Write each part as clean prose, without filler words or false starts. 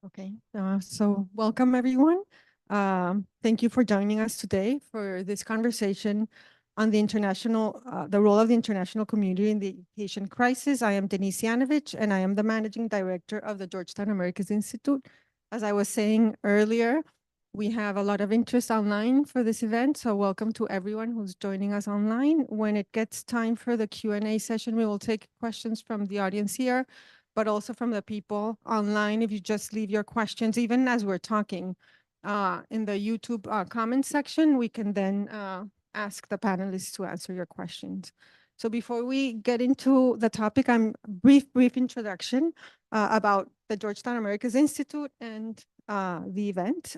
Okay, so welcome everyone. Thank you for joining us today for this conversation on the role of the international community in the Haitian crisis. I am Denise Yanovich, and I am the managing director of the Georgetown Americas Institute. As I was saying earlier, we have a lot of interest online for this event, so welcome to everyone who's joining us online. When it gets time for the Q&A session, we will take questions from the audience here, but also from the people online. If you just leave your questions, even as we're talking, in the YouTube comment section, we can then ask the panelists to answer your questions. So before we get into the topic, brief introduction about the Georgetown Americas Institute and the event.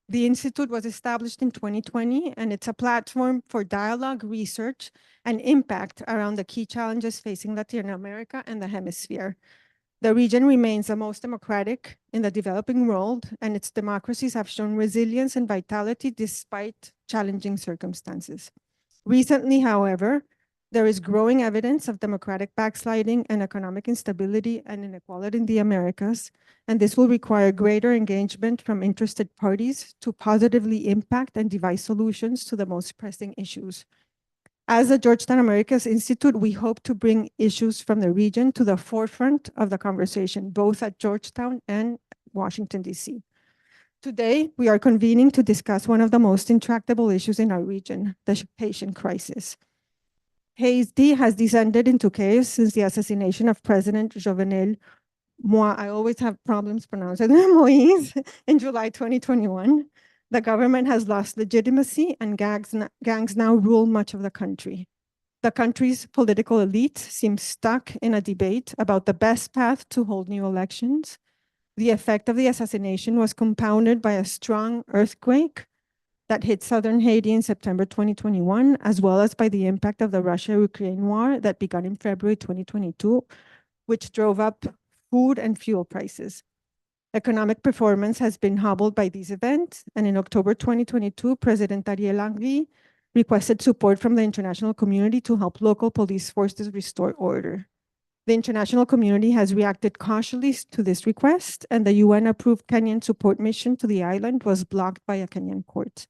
The Institute was established in 2020, and it's a platform for dialogue, research, and impact around the key challenges facing Latin America and the hemisphere. The region remains the most democratic in the developing world, and its democracies have shown resilience and vitality despite challenging circumstances. Recently, however, there is growing evidence of democratic backsliding and economic instability and inequality in the Americas, and this will require greater engagement from interested parties to positively impact and devise solutions to the most pressing issues. As the Georgetown Americas Institute, we hope to bring issues from the region to the forefront of the conversation, both at Georgetown and Washington, D.C. Today, we are convening to discuss one of the most intractable issues in our region, the Haitian crisis. Haiti has descended into chaos since the assassination of President Jovenel Moïse. I always have problems pronouncing Moïse in July 2021. The government has lost legitimacy, and gangs now rule much of the country. The country's political elite seems stuck in a debate about the best path to hold new elections. The effect of the assassination was compounded by a strong earthquake that hit southern Haiti in September 2021, as well as by the impact of the Russia-Ukraine war that began in February 2022, which drove up food and fuel prices. Economic performance has been hobbled by these events, and in October 2022, President Ariel Henry requested support from the international community to help local police forces restore order. The international community has reacted cautiously to this request, and the UN-approved Kenyan support mission to the island was blocked by a Kenyan court.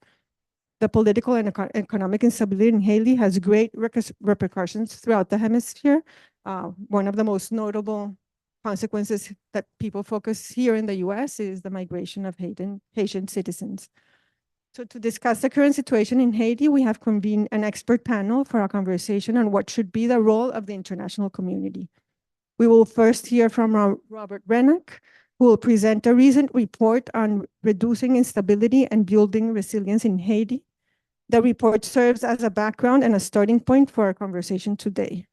The political and economic instability in Haiti has great repercussions throughout the hemisphere. One of the most notable consequences that people focus here in the US is the migration of Haitian citizens. So to discuss the current situation in Haiti, we have convened an expert panel for our conversation on what should be the role of the international community. We will first hear from Robert Rennock, who will present a recent report on reducing instability and building resilience in Haiti. The report serves as a background and a starting point for our conversation today.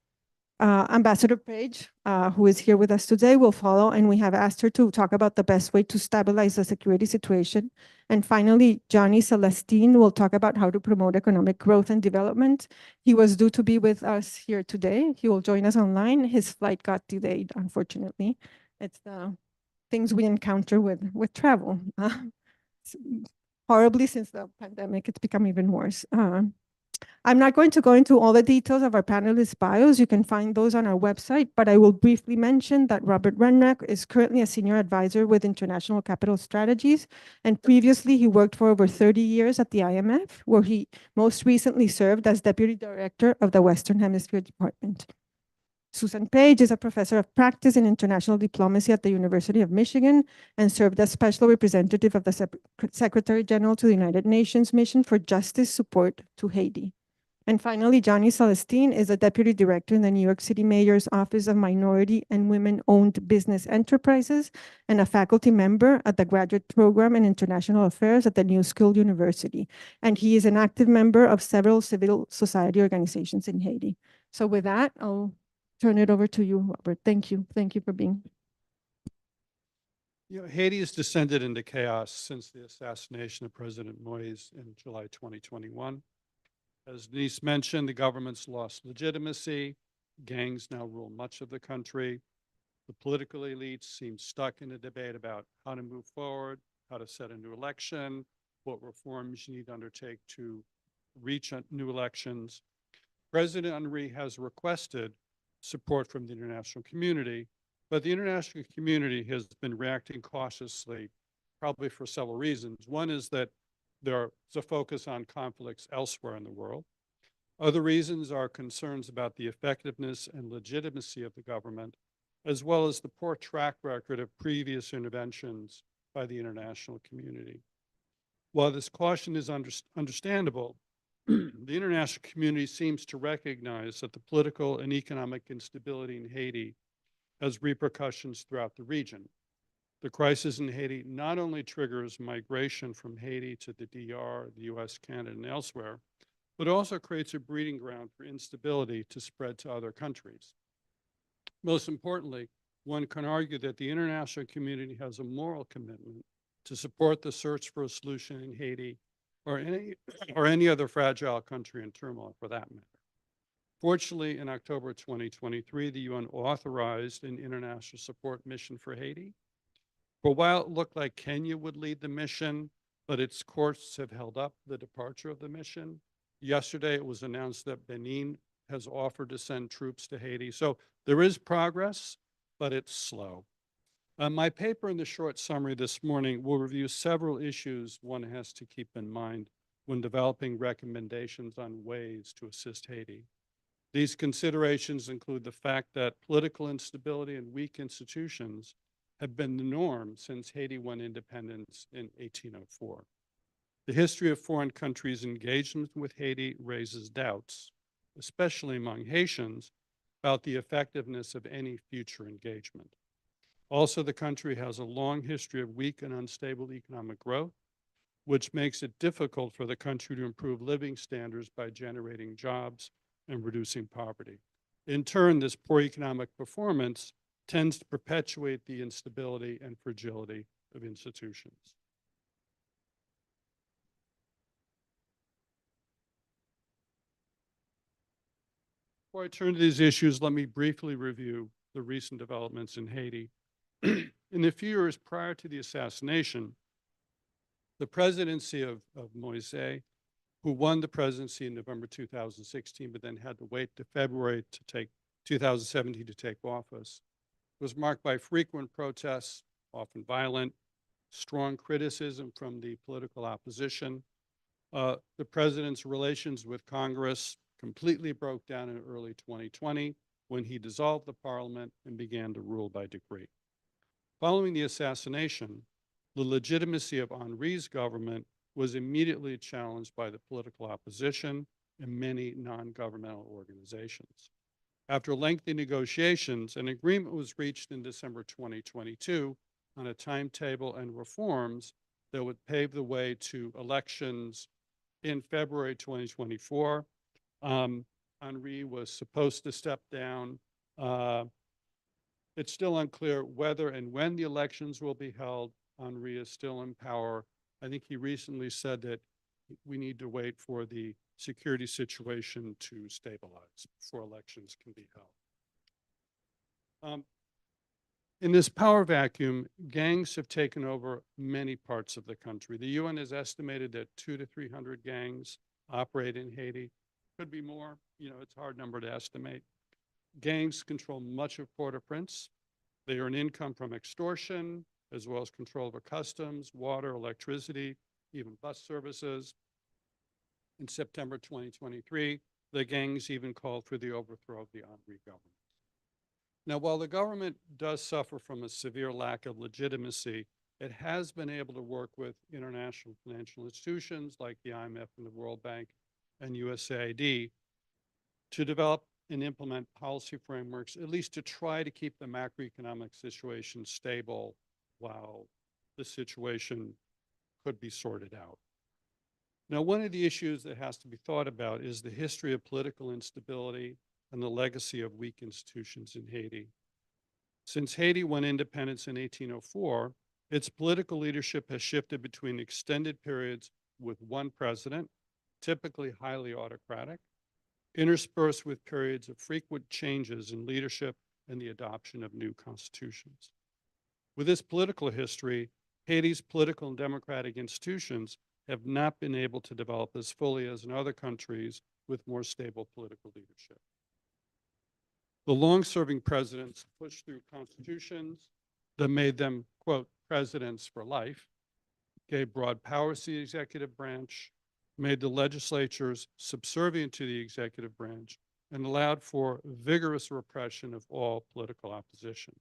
Ambassador Page, who is here with us today, will follow, and we have asked her to talk about the best way to stabilize the security situation. And finally, Johnny Celestine will talk about how to promote economic growth and development. He was due to be with us here today. He will join us online. His flight got delayed, unfortunately. It's the things we encounter with travel. Horribly, since the pandemic, it's become even worse. I'm not going to go into all the details of our panelists' bios. You can find those on our website, but I will briefly mention that Robert Rennock is currently a senior advisor with International Capital Strategies, and previously he worked for over 30 years at the IMF, where he most recently served as deputy director of the Western Hemisphere Department. Susan Page is a professor of practice in international diplomacy at the University of Michigan and served as special representative of the Secretary General to the United Nations Mission for Justice Support to Haiti. And finally, Johnny Celestine is a deputy director in the New York City Mayor's Office of Minority and Women-Owned Business Enterprises and a faculty member at the Graduate Program in International Affairs at the New School University. And he is an active member of several civil society organizations in Haiti. So with that, I'll turn it over to you, Robert. Thank you. Thank you for being here. Haiti has descended into chaos since the assassination of President Moïse in July 2021. As Denise mentioned, the government's lost legitimacy. Gangs now rule much of the country. The political elites seem stuck in a debate about how to move forward, how to set a new election, what reforms you need to undertake to reach new elections. President Henry has requested support from the international community But the international community has been reacting cautiously, probably for several reasons. One is that there's a focus on conflicts elsewhere in the world. Other reasons are concerns about the effectiveness and legitimacy of the government, as well as the poor track record of previous interventions by the international community. While this caution is understandable, the international community seems to recognize that the political and economic instability in Haiti has repercussions throughout the region. The crisis in Haiti not only triggers migration from Haiti to the DR, the US, Canada, and elsewhere, but also creates a breeding ground for instability to spread to other countries. Most importantly, one can argue that the international community has a moral commitment to support the search for a solution in Haiti or any other fragile country in turmoil for that matter. Fortunately, in October 2023, the UN authorized an international support mission for Haiti. For a while, it looked like Kenya would lead the mission, but its courts have held up the departure of the mission. Yesterday, it was announced that Benin has offered to send troops to Haiti. So there is progress, but it's slow. My paper in the short summary this morning will review several issues one has to keep in mind when developing recommendations on ways to assist Haiti. These considerations include the fact that political instability and weak institutions have been the norm since Haiti won independence in 1804. The history of foreign countries' engagement with Haiti raises doubts, especially among Haitians, about the effectiveness of any future engagement. Also, the country has a long history of weak and unstable economic growth, which makes it difficult for the country to improve living standards by generating jobs and reducing poverty. In turn, this poor economic performance tends to perpetuate the instability and fragility of institutions. Before I turn to these issues, let me briefly review the recent developments in Haiti. In the few years prior to the assassination, the presidency of Moise, who won the presidency in November 2016, but then had to wait to February 2017 to take office, was marked by frequent protests, often violent, strong criticism from the political opposition. The president's relations with Congress completely broke down in early 2020 when he dissolved the parliament and began to rule by decree. Following the assassination, the legitimacy of Henri's government was immediately challenged by the political opposition and many non-governmental organizations. After lengthy negotiations, an agreement was reached in December 2022 on a timetable and reforms that would pave the way to elections in February 2024. Henri was supposed to step down. It's still unclear whether and when the elections will be held. Henri is still in power. I think he recently said that we need to wait for the security situation to stabilize before elections can be held. In this power vacuum, gangs have taken over many parts of the country. The UN has estimated that 200 to 300 gangs operate in Haiti. Could be more, it's a hard number to estimate. Gangs control much of Port-au-Prince. They earn income from extortion, as well as control over customs, water, electricity, even bus services. In September 2023, the gangs even called for the overthrow of the Henri government. Now, while the government does suffer from a severe lack of legitimacy, it has been able to work with international financial institutions like the IMF and the World Bank and USAID to develop and implement policy frameworks, at least to try to keep the macroeconomic situation stable while the situation could be sorted out. Now, one of the issues that has to be thought about is the history of political instability and the legacy of weak institutions in Haiti. Since Haiti won independence in 1804, its political leadership has shifted between extended periods with one president, typically highly autocratic, interspersed with periods of frequent changes in leadership and the adoption of new constitutions. With this political history, Haiti's political and democratic institutions have not been able to develop as fully as in other countries with more stable political leadership. The long-serving presidents pushed through constitutions that made them, quote, presidents for life, gave broad powers to the executive branch, made the legislatures subservient to the executive branch, and allowed for vigorous repression of all political opposition.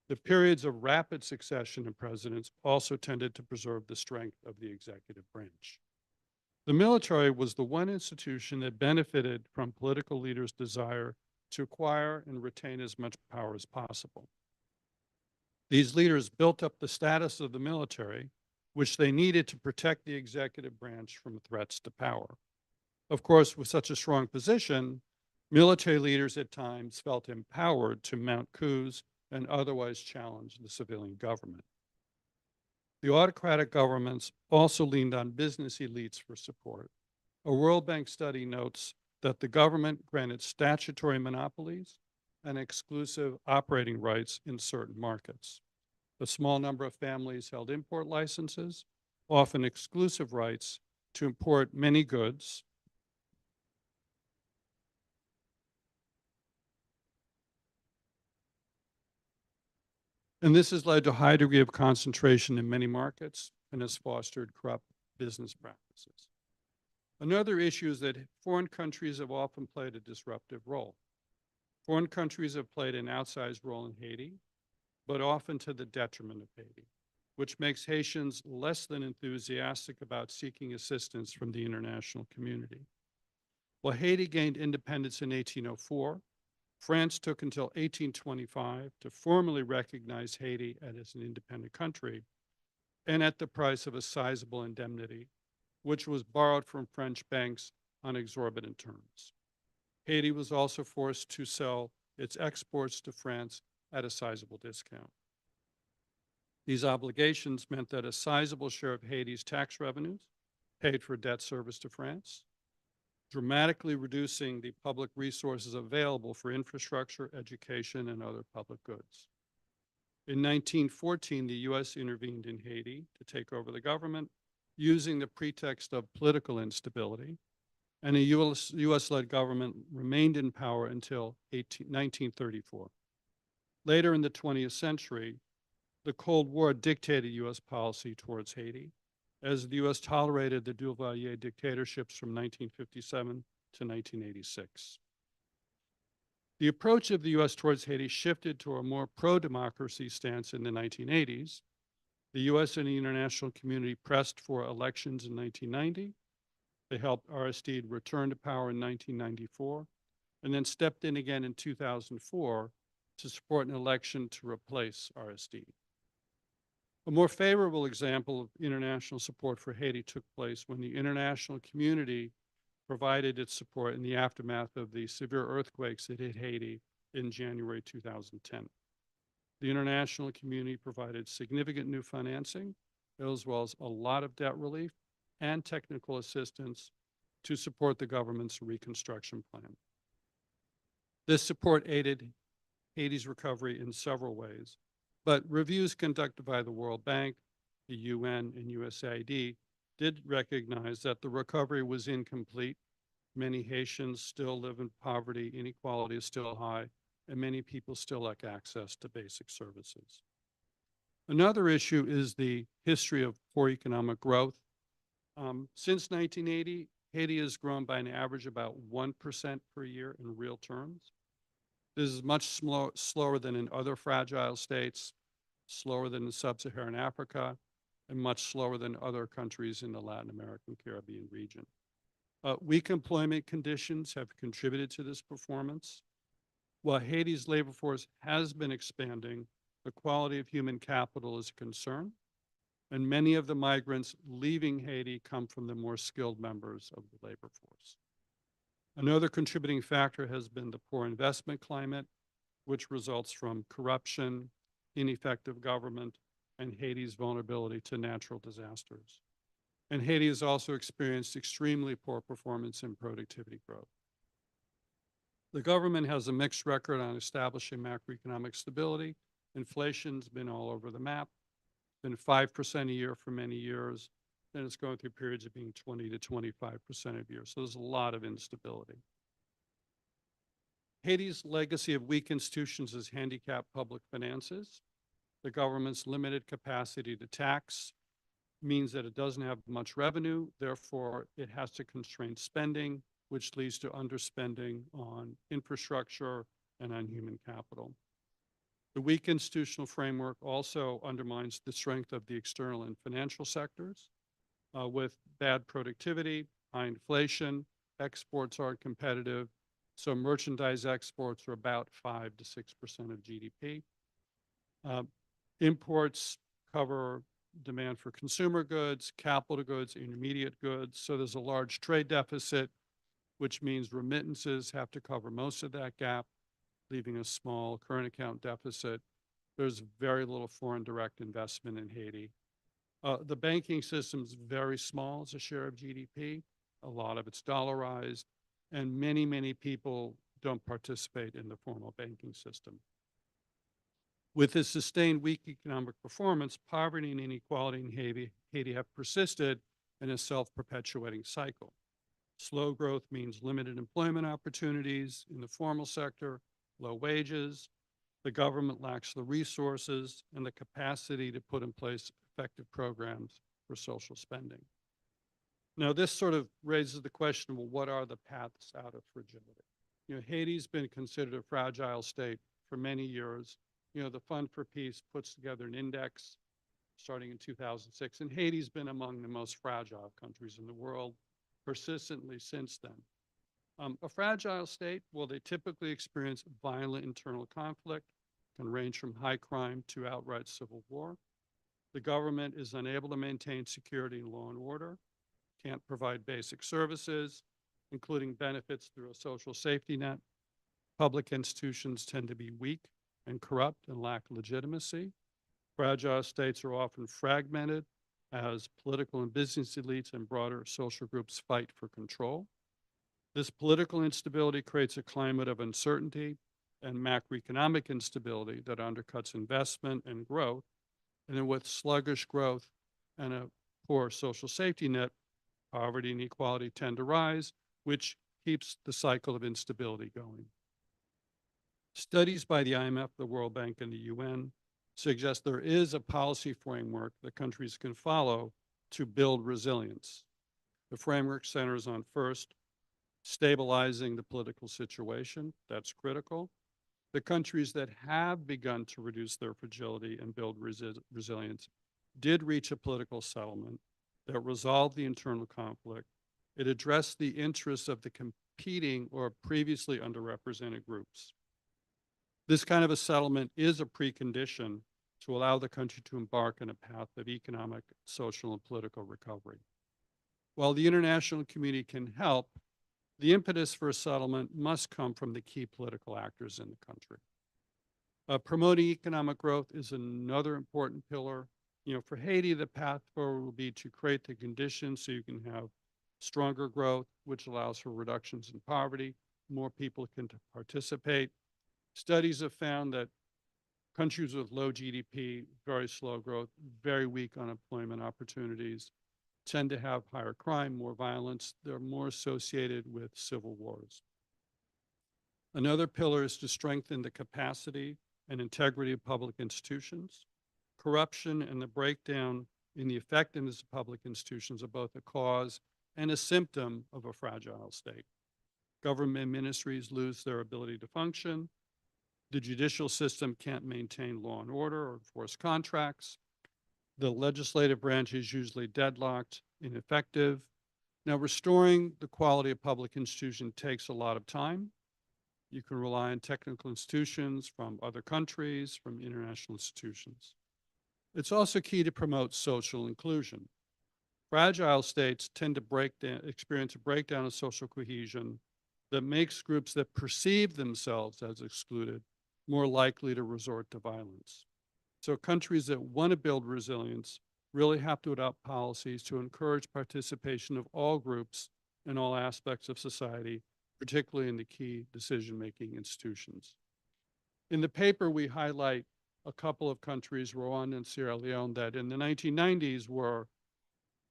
The periods of rapid succession in presidents also tended to preserve the strength of the executive branch. The military was the one institution that benefited from political leaders' desire to acquire and retain as much power as possible. These leaders built up the status of the military, which they needed to protect the executive branch from threats to power. Of course, with such a strong position, military leaders at times felt empowered to mount coups and otherwise challenge the civilian government. The autocratic governments also leaned on business elites for support. A World Bank study notes that the government granted statutory monopolies and exclusive operating rights in certain markets. A small number of families held import licenses, often exclusive rights to import many goods. And this has led to a high degree of concentration in many markets and has fostered corrupt business practices. Another issue is that foreign countries have often played a disruptive role. Foreign countries have played an outsized role in Haiti, but often to the detriment of Haiti, which makes Haitians less than enthusiastic about seeking assistance from the international community. While Haiti gained independence in 1804, France took until 1825 to formally recognize Haiti as an independent country, and at the price of a sizable indemnity, which was borrowed from French banks on exorbitant terms. Haiti was also forced to sell its exports to France at a sizable discount. These obligations meant that a sizable share of Haiti's tax revenues paid for debt service to France, dramatically reducing the public resources available for infrastructure, education, and other public goods. In 1914, the U.S. intervened in Haiti to take over the government, using the pretext of political instability, and a U.S.-led government remained in power until 1934. Later in the 20th century, the Cold War dictated U.S. policy towards Haiti, as the U.S. tolerated the Duvalier dictatorships from 1957 to 1986. The approach of the U.S. towards Haiti shifted to a more pro-democracy stance in the 1980s. The U.S. and the international community pressed for elections in 1990. They helped Aristide return to power in 1994, and then stepped in again in 2004 to support an election to replace Aristide. A more favorable example of international support for Haiti took place when the international community provided its support in the aftermath of the severe earthquakes that hit Haiti in January 2010. The international community provided significant new financing, as well as a lot of debt relief and technical assistance to support the government's reconstruction plan. This support aided Haiti's recovery in several ways, but reviews conducted by the World Bank, the UN, and USAID did recognize that the recovery was incomplete. Many Haitians still live in poverty, inequality is still high, and many people still lack access to basic services. Another issue is the history of poor economic growth. Since 1980, Haiti has grown by an average about 1% per year in real terms. This is much slower than in other fragile states, slower than in sub-Saharan Africa, and much slower than other countries in the Latin American Caribbean region. Weak employment conditions have contributed to this performance. While Haiti's labor force has been expanding, the quality of human capital is a concern, and many of the migrants leaving Haiti come from the more skilled members of the labor force. Another contributing factor has been the poor investment climate, which results from corruption, ineffective government, and Haiti's vulnerability to natural disasters. And Haiti has also experienced extremely poor performance in productivity growth. The government has a mixed record on establishing macroeconomic stability. Inflation's been all over the map, been 5% a year for many years, and it's going through periods of being 20 to 25% a year. So there's a lot of instability. Haiti's legacy of weak institutions has handicapped public finances. The government's limited capacity to tax means that it doesn't have much revenue. Therefore, it has to constrain spending, which leads to underspending on infrastructure and on human capital. The weak institutional framework also undermines the strength of the external and financial sectors. With bad productivity, high inflation, exports aren't competitive. So merchandise exports are about 5 to 6% of GDP. Uh, Imports cover demand for consumer goods, capital goods, intermediate goods. So there's a large trade deficit, which means remittances have to cover most of that gap, leaving a small current account deficit. There's very little foreign direct investment in Haiti. The banking system is very small as a share of GDP. A lot of it's dollarized, and many people don't participate in the formal banking system. With this sustained weak economic performance, poverty and inequality in Haiti have persisted in a self-perpetuating cycle. Slow growth means limited employment opportunities in the formal sector, low wages. The government lacks the resources and the capacity to put in place effective programs for social spending. Now, this sort of raises the question, well, what are the paths out of fragility? Haiti's been considered a fragile state for many years. The Fund for Peace puts together an index starting in 2006, and Haiti's been among the most fragile countries in the world persistently since then. A fragile state, well, they typically experience violent internal conflict, can range from high crime to outright civil war. The government is unable to maintain security and law and order, can't provide basic services, including benefits through a social safety net. Public institutions tend to be weak and corrupt and lack legitimacy. Fragile states are often fragmented as political and business elites and broader social groups fight for control. This political instability creates a climate of uncertainty and macroeconomic instability that undercuts investment and growth. And then with sluggish growth and a poor social safety net, poverty and inequality tend to rise, which keeps the cycle of instability going. Studies by the IMF, the World Bank, and the UN suggest there is a policy framework that countries can follow to build resilience. The framework centers on, first, stabilizing the political situation. That's critical. The countries that have begun to reduce their fragility and build resilience did reach a political settlement that resolved the internal conflict. It addressed the interests of the competing or previously underrepresented groups. This kind of a settlement is a precondition to allow the country to embark on a path of economic, social, and political recovery. While the international community can help, the impetus for a settlement must come from the key political actors in the country. Promoting economic growth is another important pillar. For Haiti, the path forward will be to create the conditions so you can have stronger growth, which allows for reductions in poverty. More people can participate. Studies have found that countries with low GDP, very slow growth, very weak unemployment opportunities, tend to have higher crime, more violence. They're more associated with civil wars. Another pillar is to strengthen the capacity and integrity of public institutions. Corruption and the breakdown in the effectiveness of public institutions are both a cause and a symptom of a fragile state. Government ministries lose their ability to function. The judicial system can't maintain law and order or enforce contracts. The legislative branch is usually deadlocked, ineffective. Now, restoring the quality of public institutions takes a lot of time. You can rely on technical institutions from other countries, from international institutions. It's also key to promote social inclusion. Fragile states tend to experience a breakdown of social cohesion that makes groups that perceive themselves as excluded more likely to resort to violence. So countries that want to build resilience really have to adopt policies to encourage participation of all groups in all aspects of society, particularly in the key decision-making institutions. In the paper, we highlight a couple of countries, Rwanda and Sierra Leone, that in the 1990s were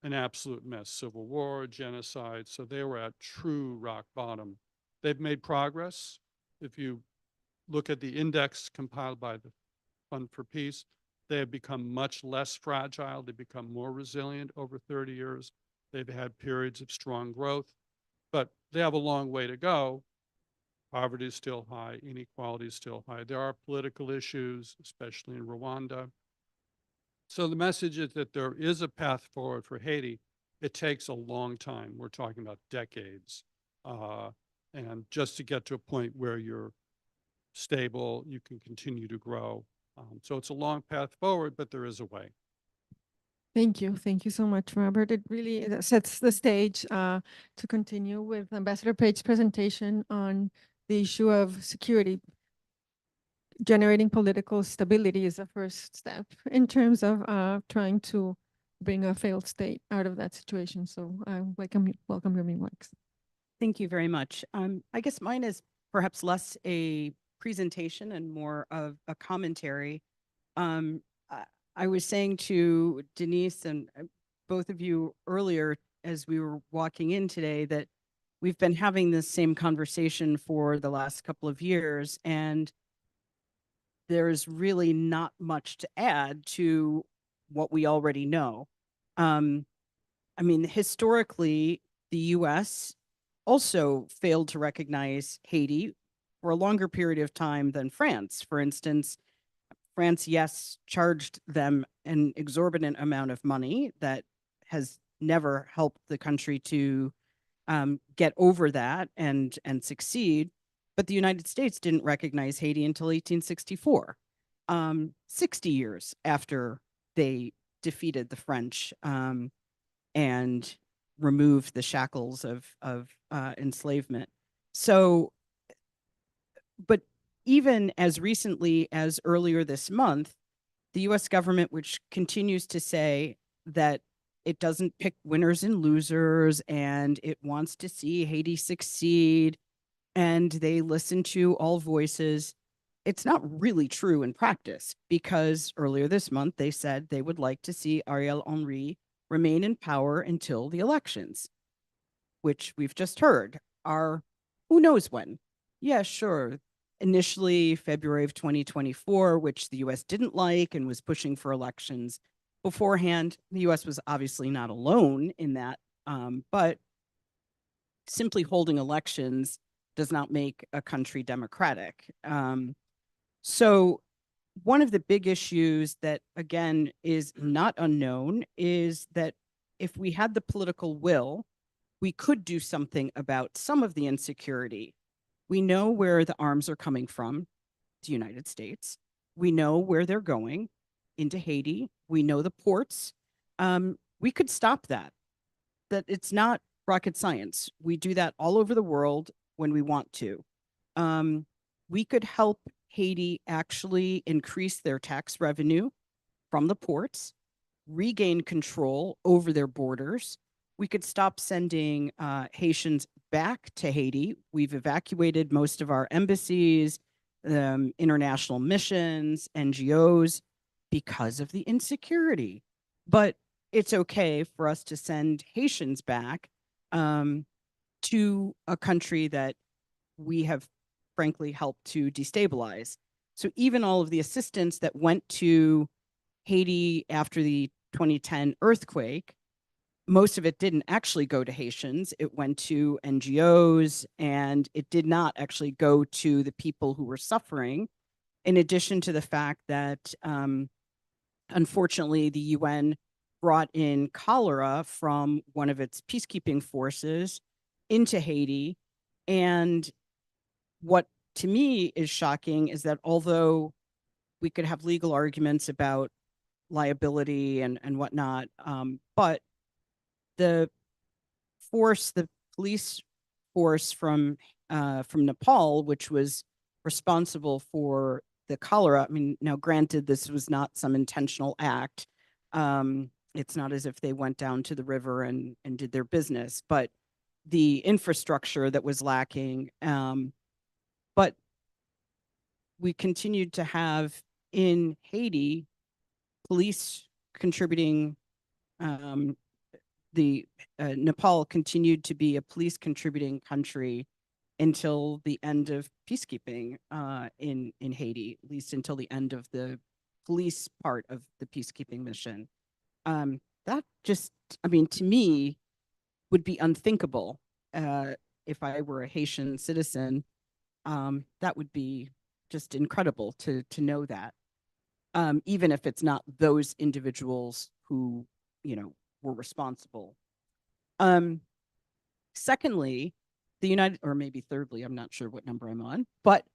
an absolute mess, civil war, genocide, so they were at true rock bottom. They've made progress. if you look at the index compiled by the Fund for Peace, they have become much less fragile. They've become more resilient over 30 years. They've had periods of strong growth, but they have a long way to go. Poverty is still high. Inequality is still high. There are political issues, especially in Rwanda. So the message is that there is a path forward for Haiti. It takes a long time. We're talking about decades. Uh, and just to get to a point where you're stable, you can continue to grow. So it's a long path forward, but there is a way. Thank you. Thank you so much, Robert. It really sets the stage to continue with Ambassador Page's presentation on the issue of security. Generating political stability is a first step in terms of trying to bring a failed state out of that situation. So I welcome your remarks. Thank you very much. I guess mine is perhaps less a presentation and more of a commentary. I was saying to Denise and both of you earlier as we were walking in today that we've been having this same conversation for the last couple of years, and there's really not much to add to what we already know. I mean, historically, the US also failed to recognize Haiti for a longer period of time than France. For instance, France, yes, charged them an exorbitant amount of money that has never helped the country to get over that and succeed. But the United States didn't recognize Haiti until 1864, 60 years after they defeated the French and removed the shackles of enslavement. So, but even as recently as earlier this month, the US government, which continues to say that it doesn't pick winners and losers and it wants to see Haiti succeed and they listen to all voices, it's not really true in practice, because earlier this month they said they would like to see Ariel Henry remain in power until the elections, which we've just heard are who knows when. Yeah, sure. Initially, February of 2024, which the US didn't like and was pushing for elections beforehand. The US was obviously not alone in that, but simply holding elections does not make a country democratic. So one of the big issues that, again, is not unknown is that if we had the political will, we could do something about some of the insecurity. We know where the arms are coming from, the United States. We know where they're going, into Haiti. We know the ports. We could stop that. That it's not rocket science. We do that all over the world when we want to. We could help Haiti actually increase their tax revenue from the ports, regain control over their borders. We could stop sending Haitians back to Haiti. We've evacuated most of our embassies, international missions, NGOs, because of the insecurity. But it's okay for us to send Haitians back to a country that we have frankly helped to destabilize. So even all of the assistance that went to Haiti after the 2010 earthquake, most of it didn't actually go to Haitians. It went to NGOs, and it did not actually go to the people who were suffering, in addition to the fact that, unfortunately, the UN brought in cholera from one of its peacekeeping forces into Haiti. And what to me is shocking is that although we could have legal arguments about liability and whatnot, but the police force from Nepal, which was responsible for the cholera. I mean, now granted, this was not some intentional act. It's not as if they went down to the river and did their business, but the infrastructure that was lacking. But we continued to have in Haiti police contributing. Nepal continued to be a police contributing country until the end of peacekeeping in Haiti, at least until the end of the police part of the peacekeeping mission. That just, I mean, to me, would be unthinkable if I were a Haitian citizen. That would be just incredible to know that, even if it's not those individuals who, you know, were responsible. Secondly, the United, or maybe thirdly, I'm not sure what number I'm on, but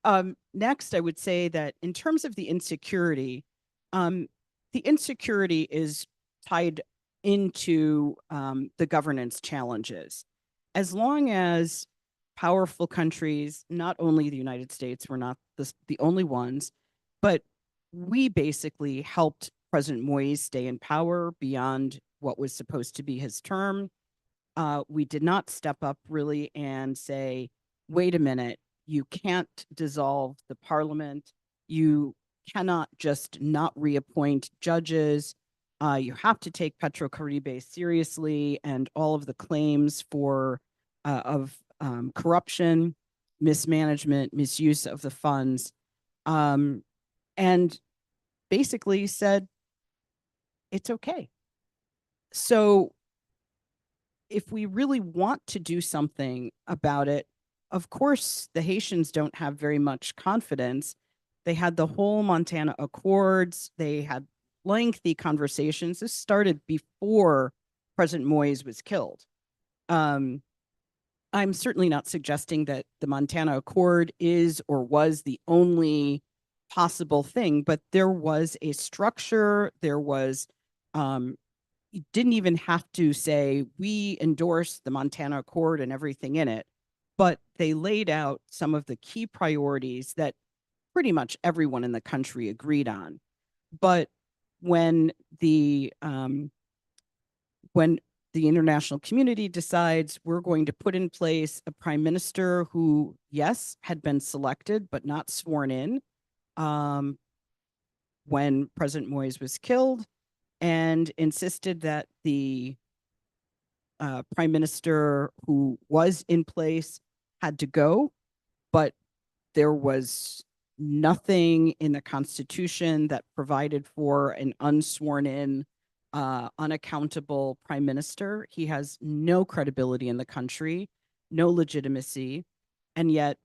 next I would say that in terms of the insecurity is tied into the governance challenges. As long as powerful countries, not only the United States, we're not the only ones, but we basically helped President Moise stay in power beyond what was supposed to be his term. We did not step up really and say, wait a minute, you can't dissolve the parliament. You cannot just not reappoint judges. You have to take Petrocaribe seriously and all of the claims of corruption, mismanagement, misuse of the funds, and basically said, it's okay. So if we really want to do something about it, of course, the Haitians don't have very much confidence. They had the whole Montana Accords. They had lengthy conversations. This started before President Moise was killed. I'm certainly not suggesting that the Montana Accord is or was the only possible thing, but there was a structure. There was, you didn't even have to say, we endorse the Montana Accord and everything in it, but they laid out some of the key priorities that pretty much everyone in the country agreed on. But when the international community decides we're going to put in place a prime minister who, yes, had been selected but not sworn in when President Moise was killed, and insisted that the prime minister who was in place had to go, but there was nothing in the Constitution that provided for an unsworn in, unaccountable prime minister. He has no credibility in the country, no legitimacy, and yet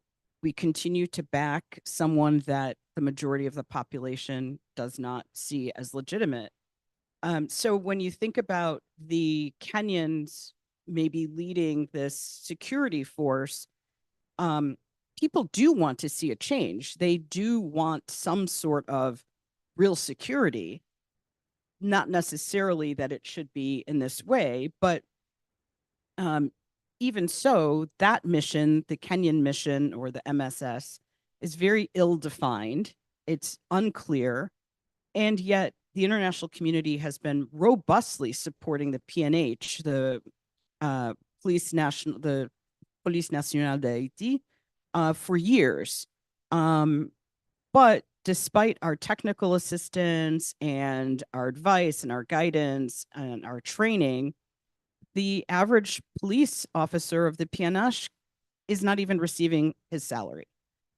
we continue to back someone that the majority of the population does not see as legitimate. So when you think about the Kenyans maybe leading this security force, people do want to see a change. They do want some sort of real security, not necessarily that it should be in this way, but even so, that mission, the Kenyan mission or the MSS, is very ill-defined. It's unclear. And yet the international community has been robustly supporting the PNH, the Police Nationale d'Haïti, for years. But despite our technical assistance and our advice and our guidance and our training, the average police officer of the PNH is not even receiving his salary.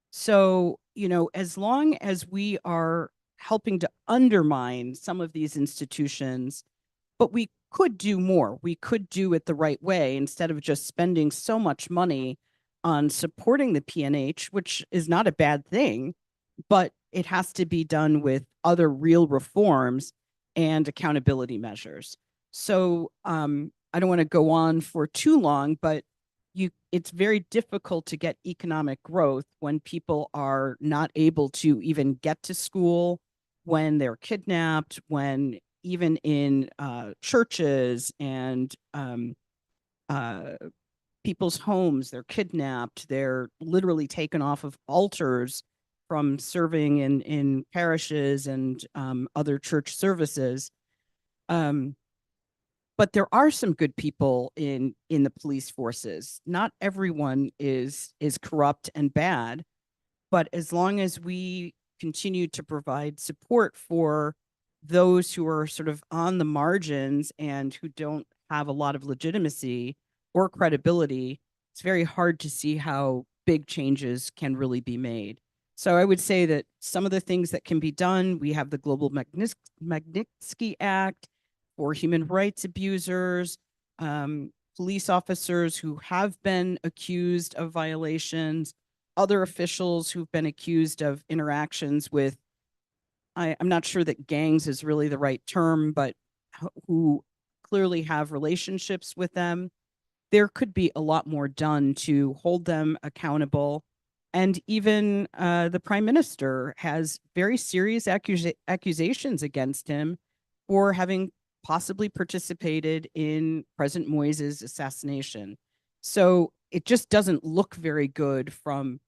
So, you know, as long as we are helping to undermine some of these institutions, but we could do more. We could do it the right way instead of just spending so much money on supporting the PNH, which is not a bad thing, but it has to be done with other real reforms and accountability measures. So I don't want to go on for too long, but it's very difficult to get economic growth when people are not able to even get to school, when they're kidnapped, when even in churches and people's homes, they're kidnapped, they're literally taken off of altars from serving in parishes and other church services. But there are some good people in the police forces. Not everyone is corrupt and bad, but as long as we continue to provide support for those who are sort of on the margins and who don't have a lot of legitimacy or credibility, it's very hard to see how big changes can really be made. So I would say that some of the things that can be done, we have the Global Magnitsky Act for human rights abusers, police officers who have been accused of violations, other officials who've been accused of interactions with, I'm not sure that gangs is really the right term, but who clearly have relationships with them. There could be a lot more done to hold them accountable. And even the prime minister has very serious accusations against him for having possibly participated in President Moïse's assassination. So it just doesn't look very good from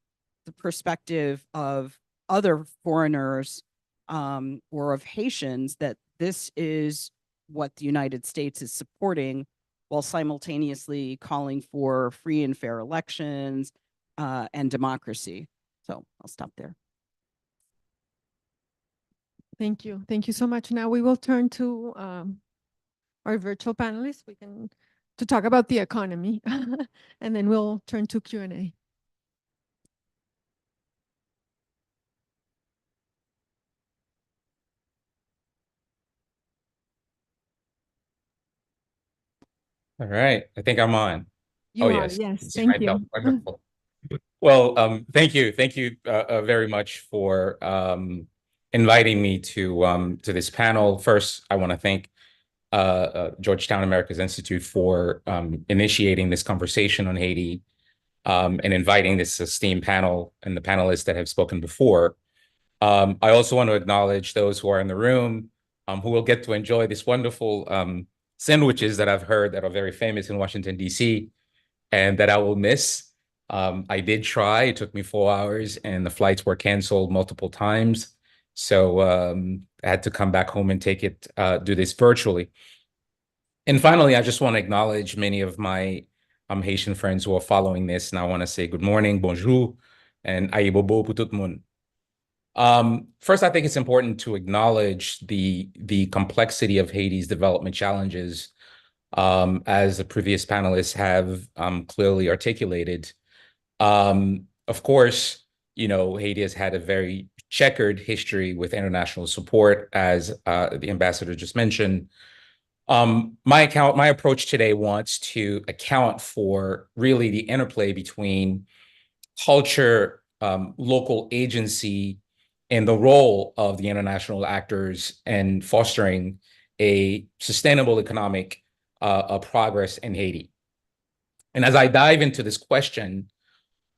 the perspective of other foreigners or of Haitians that this is what the United States is supporting, while simultaneously calling for free and fair elections and democracy. So I'll stop there. Thank you. Thank you so much. Now we will turn to our virtual panelists. To talk about the economy, and then we'll turn to Q&A. All right, I think I'm on. You are, yes. yes. See Thank myself. you. Wonderful. Well, thank you very much for inviting me to this panel. First, I want to thank Georgetown Americas Institute for initiating this conversation on Haiti and inviting this esteemed panel and the panelists that have spoken before. I also want to acknowledge those who are in the room who will get to enjoy this wonderful sandwiches that I've heard that are very famous in Washington, D.C., and that I will miss. I did try. It took me 4 hours, and the flights were canceled multiple times. So I had to come back home and do this virtually. And finally, I just want to acknowledge many of my Haitian friends who are following this, and I want to say good morning, bonjour, and aye bobo pour tout le monde. First, I think it's important to acknowledge the complexity of Haiti's development challenges, as the previous panelists have clearly articulated. Of course, Haiti has had a very checkered history with international support, as the ambassador just mentioned. My approach today wants to account for really the interplay between culture, local agency, and the role of the international actors in fostering a sustainable economic progress in Haiti. And as I dive into this question,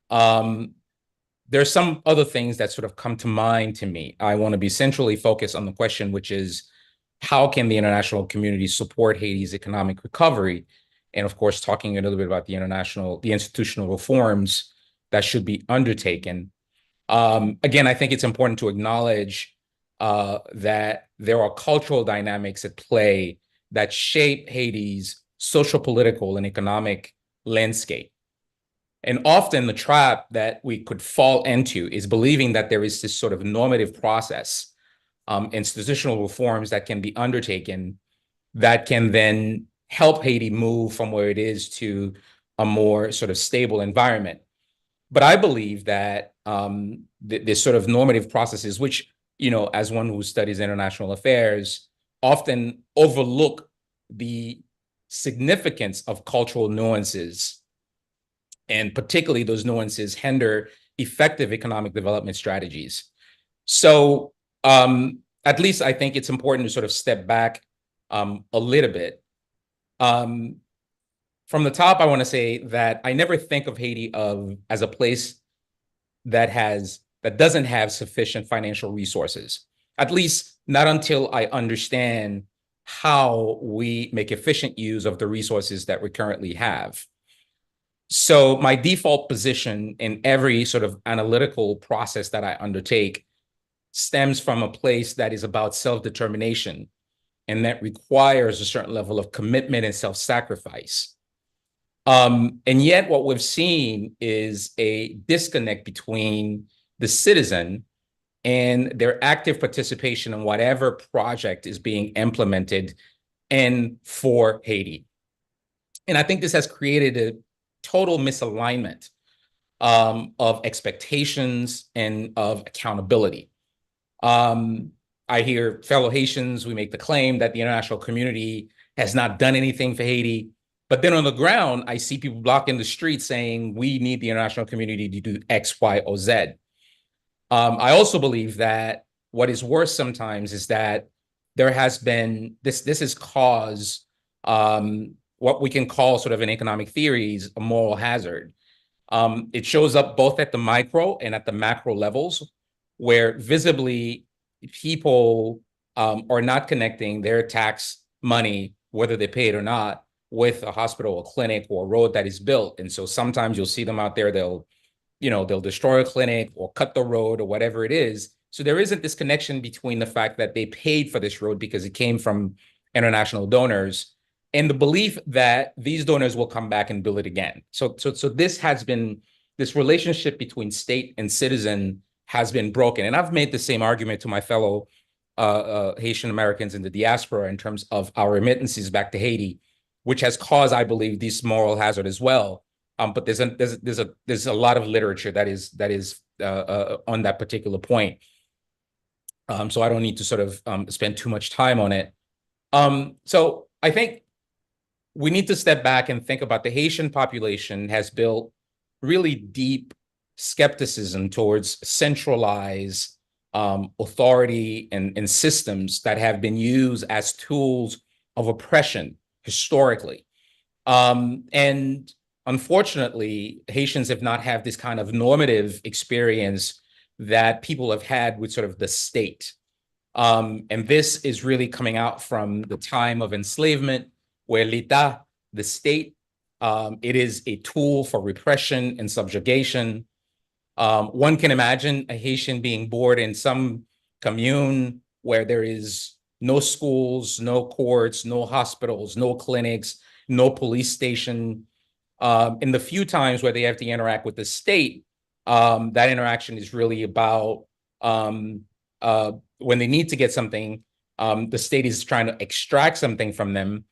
there's some other things that sort of come to mind to me. I want to be centrally focused on the question, which is, how can the international community support Haiti's economic recovery? And of course, talking a little bit about the institutional reforms that should be undertaken. Again, I think it's important to acknowledge that there are cultural dynamics at play that shape Haiti's social, political, and economic landscape. And often the trap that we could fall into is believing that there is this sort of normative process, institutional reforms that can be undertaken that can then help Haiti move from where it is to a more sort of stable environment. But I believe that this sort of normative processes, which, as one who studies international affairs, often overlook the significance of cultural nuances, and particularly those nuances hinder effective economic development strategies. So at least I think it's important to sort of step back a little bit. From the top, I want to say that I never think of Haiti as a place that doesn't have sufficient financial resources, at least not until I understand how we make efficient use of the resources that we currently have. So my default position in every sort of analytical process that I undertake stems from a place that is about self-determination, and that requires a certain level of commitment and self-sacrifice. And yet what we've seen is a disconnect between the citizen and their active participation in whatever project is being implemented and for Haiti. And I think this has created a total misalignment of expectations and of accountability. I hear fellow Haitians, we make the claim that the international community has not done anything for Haiti. But then on the ground, I see people blocking the street saying we need the international community to do X, Y, or Z. I also believe that what is worse sometimes is that there has been, this has caused what we can call sort of in economic theories, a moral hazard. It shows up both at the micro and at the macro levels, where visibly people are not connecting their tax money, whether they pay it or not, with a hospital, a clinic, or a road that is built. And so sometimes you'll see them out there, they'll destroy a clinic or cut the road or whatever it is. So there isn't this connection between the fact that they paid for this road because it came from international donors and the belief that these donors will come back and build it again. So this has been, this relationship between state and citizen has been broken. And I've made the same argument to my fellow Haitian Americans in the diaspora in terms of our remittances back to Haiti, which has caused, I believe, this moral hazard as well. But there's a lot of literature that is on that particular point. So I don't need to sort of spend too much time on it. So I think we need to step back and think about the Haitian population has built really deep skepticism towards centralized authority and systems that have been used as tools of oppression historically. And unfortunately, Haitians have not had this kind of normative experience that people have had with sort of the state. And this is really coming out from the time of enslavement, where l'État, the state, it is a tool for repression and subjugation. One can imagine a Haitian being born in some commune where there is no schools, no courts, no hospitals, no clinics, no police station. In the few times where they have to interact with the state, that interaction is really about when they need to get something, the state is trying to extract something from them,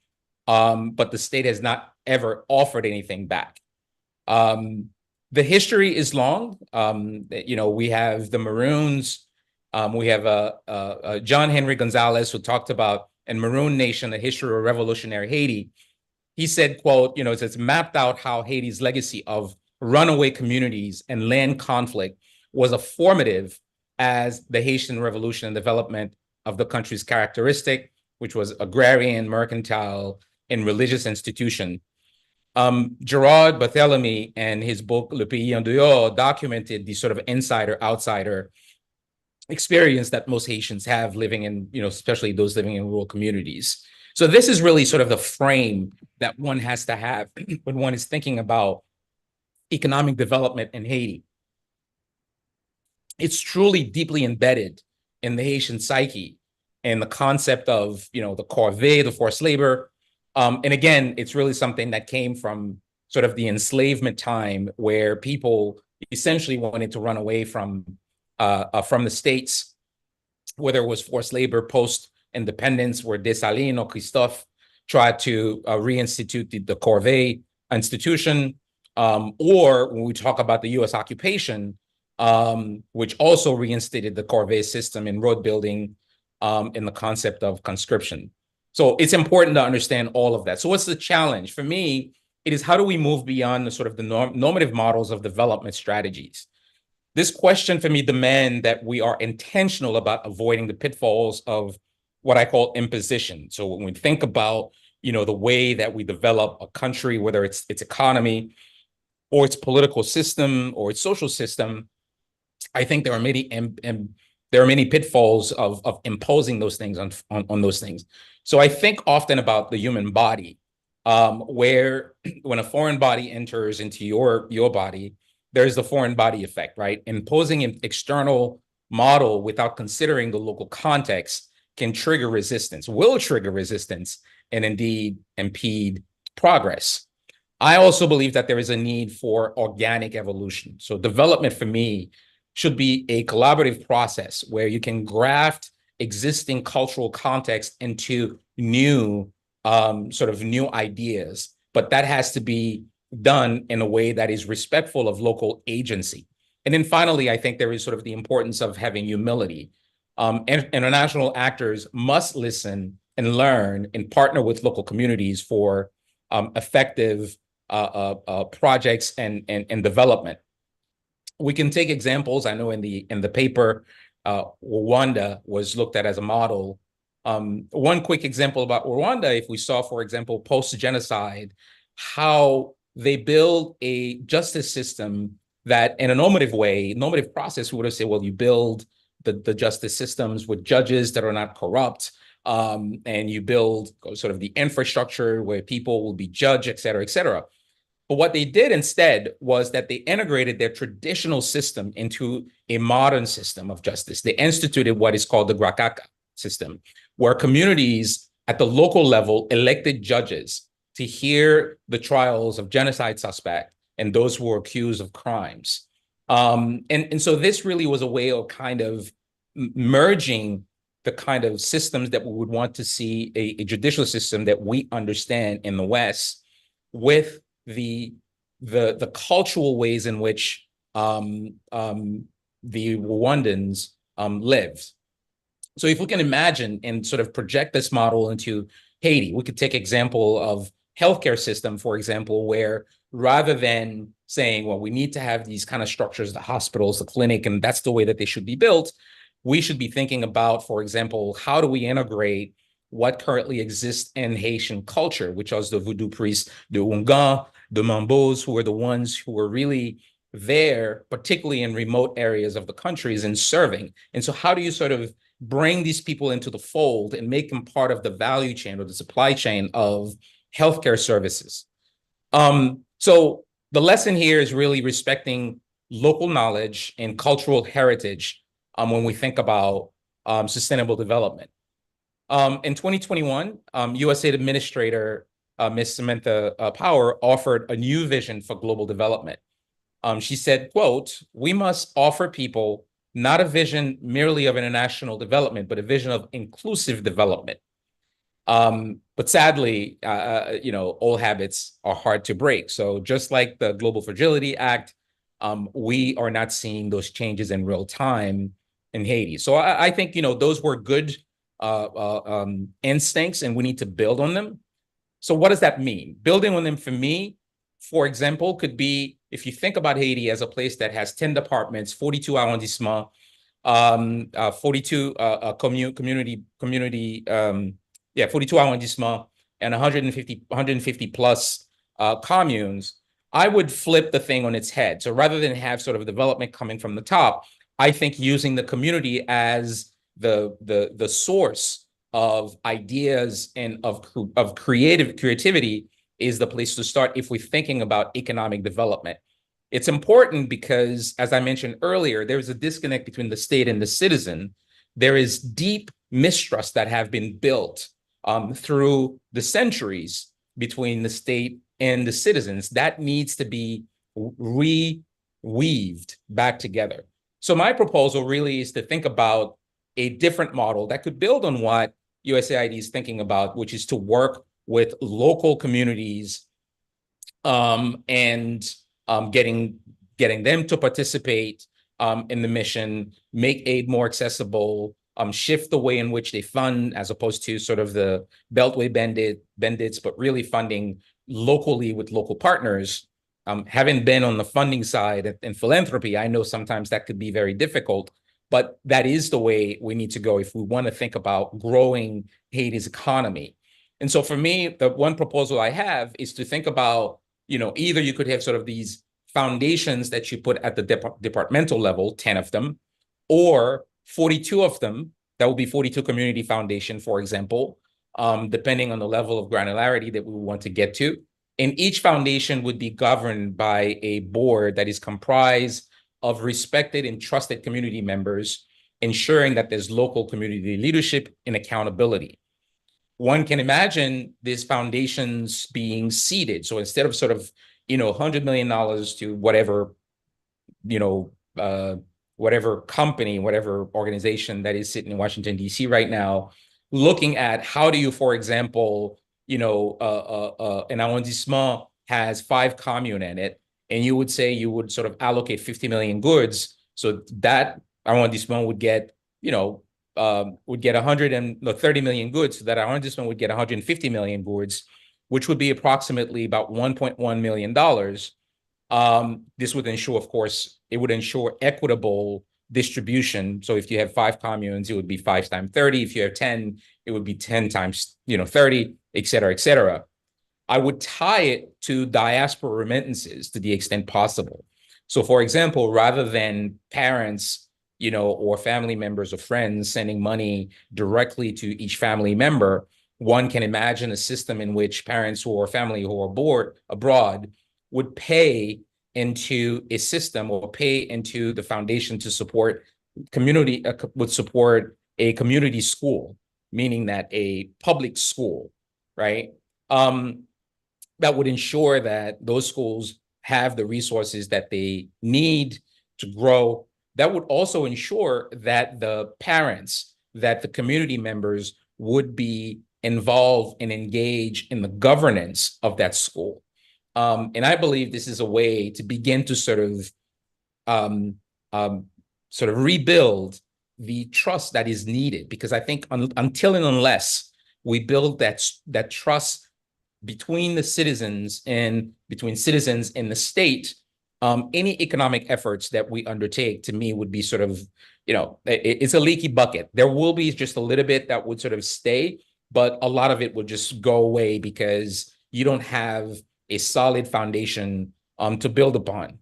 but the state has not ever offered anything back. The history is long. We have the Maroons. We have John Henry Gonzalez, who talked about in Maroon Nation, a history of revolutionary Haiti. He said, quote, it's mapped out how Haiti's legacy of runaway communities and land conflict was a formative as the Haitian Revolution and development of the country's characteristic, which was agrarian, mercantile, and religious institution. Gerard Barthélemy and his book Le Pays en dehors documented the sort of insider-outsider experience that most Haitians have living in, especially those living in rural communities. So this is really sort of the frame that one has to have when one is thinking about economic development in Haiti. It's truly deeply embedded in the Haitian psyche and the concept of, the corvée, the forced labor. And again, it's really something that came from sort of the enslavement time where people essentially wanted to run away from the states, whether it was forced labor post-independence, where Dessalines or Christophe tried to reinstitute the corvée institution, or when we talk about the U.S. occupation, which also reinstated the corvée system in road building in the concept of conscription. So it's important to understand all of that. So what's the challenge? For me, it is how do we move beyond the sort of the normative models of development strategies? This question for me demands that we are intentional about avoiding the pitfalls of what I call imposition. So when we think about, the way that we develop a country, whether it's its economy or its political system or its social system, I think there are many pitfalls of imposing those things on those things. So I think often about the human body, where when a foreign body enters into your body, there's the foreign body effect, right? Imposing an external model without considering the local context can trigger resistance, will trigger resistance, and indeed impede progress. I also believe that there is a need for organic evolution. So development for me should be a collaborative process where you can graft existing cultural context into new, sort of new ideas, but that has to be done in a way that is respectful of local agency. And then finally, I think there is sort of the importance of having humility. International actors must listen and learn and partner with local communities for effective projects and development. We can take examples. I know in the paper, Rwanda was looked at as a model. One quick example about Rwanda, if we saw, for example, post-genocide, how they build a justice system that in a normative process, we would have said, well, you build the justice systems with judges that are not corrupt, and you build sort of the infrastructure where people will be judged, et cetera, et cetera. But what they did instead was that they integrated their traditional system into a modern system of justice. They instituted what is called the Grakaka system, where communities at the local level elected judges to hear the trials of genocide suspects and those who were accused of crimes. And so this really was a way of kind of merging the kind of systems that we would want to see, a judicial system that we understand in the West, with the cultural ways in which the Rwandans lived. So if we can imagine and sort of project this model into Haiti, we could take example of healthcare system, for example, where rather than saying, well, we need to have these kind of structures, the hospitals, the clinic, and that's the way that they should be built, we should be thinking about, for example, how do we integrate what currently exists in Haitian culture, which was the voodoo priests, the Unga, the Mambos, who were the ones who were really there, particularly in remote areas of the countries, and serving. And so how do you sort of bring these people into the fold and make them part of the value chain or the supply chain of healthcare services? So the lesson here is really respecting local knowledge and cultural heritage when we think about sustainable development. In 2021, USAID Administrator Ms. Samantha Power offered a new vision for global development. She said, quote, "We must offer people not a vision merely of international development, but a vision of inclusive development." But sadly, old habits are hard to break. So just like the Global Fragility Act, we are not seeing those changes in real time in Haiti. So I think, those were good instincts, and we need to build on them. So what does that mean? Building on them, for me, for example, could be, if you think about Haiti as a place that has 10 departments, 42 arrondissements, 42 community, 42 arrondissements, and 150 plus communes, I would flip the thing on its head. So rather than have sort of development coming from the top, I think using the community as the source of ideas and of creativity is the place to start if we're thinking about economic development. It's important because, as I mentioned earlier, there's a disconnect between the state and the citizen. There is deep mistrust that have been built through the centuries between the state and the citizens. That needs to be reweaved back together. So my proposal really is to think about a different model that could build on what USAID is thinking about, which is to work with local communities and getting them to participate in the mission, make aid more accessible, shift the way in which they fund, as opposed to sort of the Beltway bandits, but really funding locally with local partners. Having been on the funding side in philanthropy, I know sometimes that could be very difficult, but that is the way we need to go if we want to think about growing Haiti's economy. And so for me, the one proposal I have is to think about, either you could have sort of these foundations that you put at the departmental level, 10 of them, or 42 of them. That would be 42 community foundation, for example, depending on the level of granularity that we want to get to. And each foundation would be governed by a board that is comprised of respected and trusted community members, ensuring that there's local community leadership and accountability. One can imagine these foundations being seeded. So instead of sort of, $100 million to whatever, whatever company, whatever organization that is sitting in Washington, D.C. right now, looking at how do you, for example, an arrondissement has 5 communes in it, and you would say you would sort of allocate 50 million goods, so that arrondissement would get, would get 130 million goods, so that arrondissement would get 150 million goods, which would be approximately about $1.1 million. This would ensure, of course, it would ensure equitable distribution. So if you have 5 communes, it would be 5 times 30. If you have 10, it would be 10 times 30, et cetera, et cetera. I would tie it to diaspora remittances to the extent possible. So, for example, rather than parents, or family members or friends sending money directly to each family member, one can imagine a system in which parents or family who are abroad would pay into a system or pay into the foundation to support community, would support a community school, meaning that a public school, right? That would ensure that those schools have the resources that they need to grow. That would also ensure that the parents, that the community members would be involved and engaged in the governance of that school. And I believe this is a way to begin to sort of rebuild the trust that is needed, because I think until and unless we build that trust between the citizens and between citizens and the state, any economic efforts that we undertake, to me, would be sort of, it's a leaky bucket. There will be just a little bit that would sort of stay, but a lot of it would just go away because you don't have a solid foundation to build upon.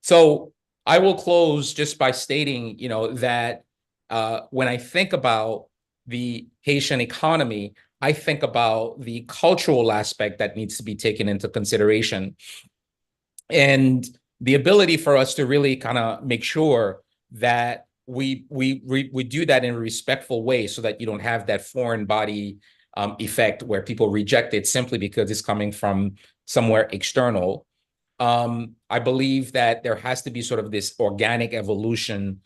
So I will close just by stating, that when I think about the Haitian economy, I think about the cultural aspect that needs to be taken into consideration, and the ability for us to really kind of make sure that we do that in a respectful way, so that you don't have that foreign body effect where people reject it simply because it's coming from somewhere external. I believe that there has to be sort of this organic evolution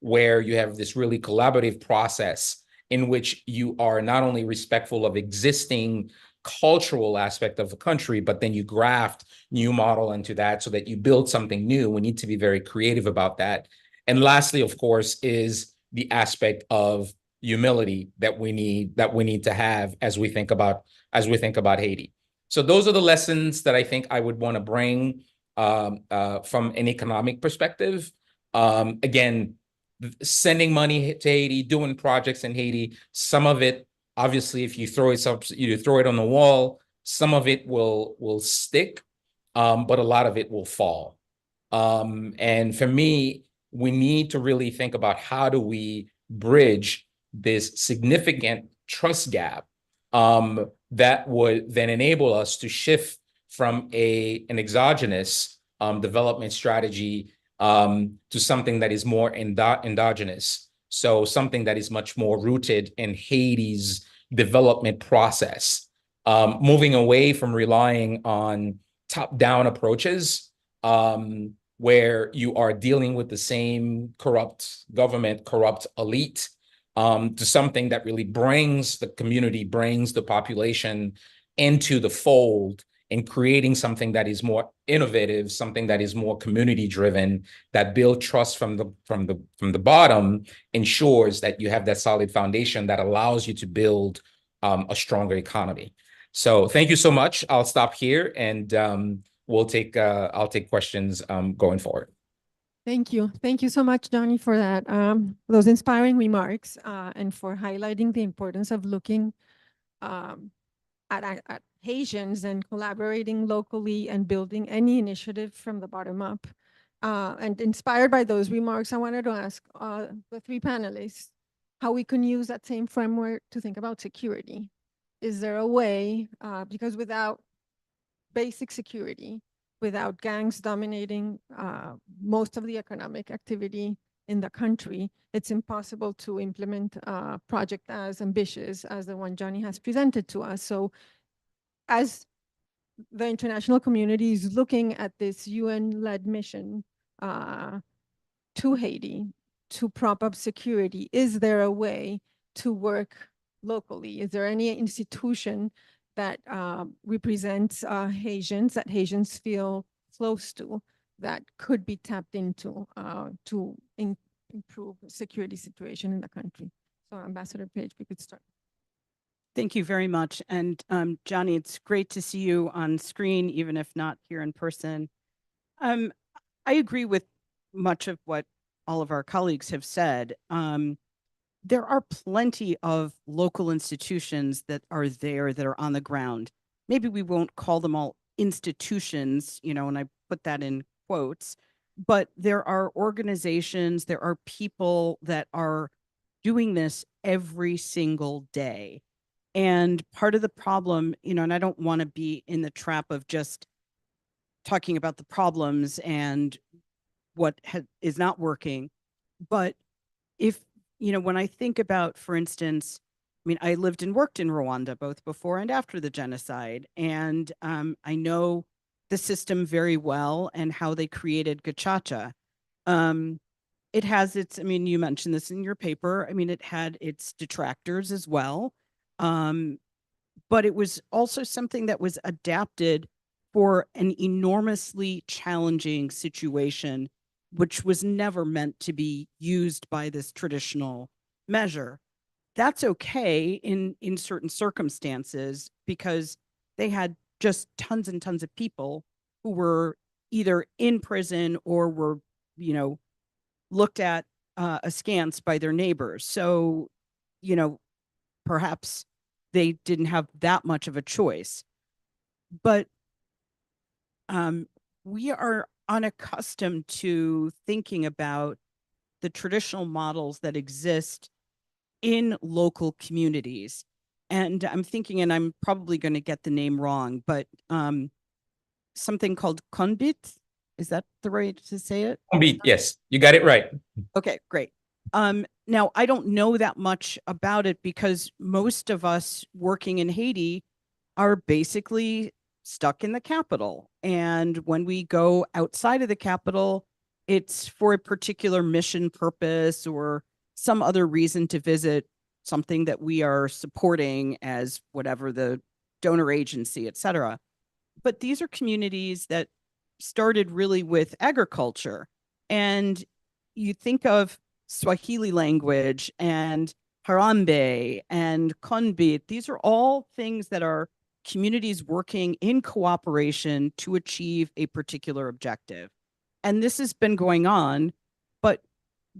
where you have this really collaborative process in which you are not only respectful of existing cultural aspect of the country, but then you graft new model into that so that you build something new. We need to be very creative about that. And lastly, of course, is the aspect of humility that we need to have as we think about Haiti. So those are the lessons that I think I would want to bring from an economic perspective. Again, sending money to Haiti, doing projects in Haiti, some of it, obviously, if you throw it on the wall, some of it will stick, but a lot of it will fall. And for me, we need to really think about how do we bridge this significant trust gap that would then enable us to shift from an exogenous development strategy to something that is more endogenous. So something that is much more rooted in Haiti's development process, moving away from relying on top-down approaches where you are dealing with the same corrupt government, corrupt elite, to something that really brings the community, brings the population into the fold, and creating something that is more innovative, something that is more community driven, that builds trust from the bottom, ensures that you have that solid foundation that allows you to build a stronger economy. So thank you so much. I'll stop here, and I'll take questions going forward. Thank you. Thank you so much, Johnny, for that, those inspiring remarks, and for highlighting the importance of looking at Haitians and collaborating locally and building any initiative from the bottom up. And inspired by those remarks, I wanted to ask the 3 panelists how we can use that same framework to think about security. Is there a way, because without basic security, without gangs dominating most of the economic activity in the country, it's impossible to implement a project as ambitious as the one Johnny has presented to us. So as the international community is looking at this UN-led mission to Haiti to prop up security, is there a way to work locally? Is there any institution that represents Haitians, that Haitians feel close to, that could be tapped into to improve the security situation in the country. So Ambassador Page, we could start. Thank you very much. And Johnny, it's great to see you on screen, even if not here in person. I agree with much of what all of our colleagues have said. There are plenty of local institutions that are there that are on the ground. Maybe we won't call them all institutions, you know, and I put that in quotes, but there are organizations, there are people that are doing this every single day. And part of the problem, you know, and I don't want to be in the trap of just talking about the problems and what is not working, but if, you know, when I think about, for instance, I mean, I lived and worked in Rwanda both before and after the genocide, and I know the system very well and how they created Gachacha. It has its, I mean, you mentioned this in your paper. I mean, it had its detractors as well. But it was also something that was adapted for an enormously challenging situation, which was never meant to be used by this traditional measure. That's okay in certain circumstances because they had just tons and tons of people who were either in prison or were, you know, looked at askance by their neighbors. So, you know, perhaps they didn't have that much of a choice. But we are unaccustomed to thinking about the traditional models that exist in local communities. And I'm thinking, and I'm probably going to get the name wrong, but something called Konbit. Is that the right to say it? Yes, you got it right. Okay, great. Now, I don't know that much about it because most of us working in Haiti are basically stuck in the capital. And when we go outside of the capital, it's for a particular mission purpose or some other reason to visit something that we are supporting as whatever the donor agency, et cetera. But these are communities that started really with agriculture. And you think of Swahili language and Harambe and Konbit. These are all things that are communities working in cooperation to achieve a particular objective. And this has been going on, but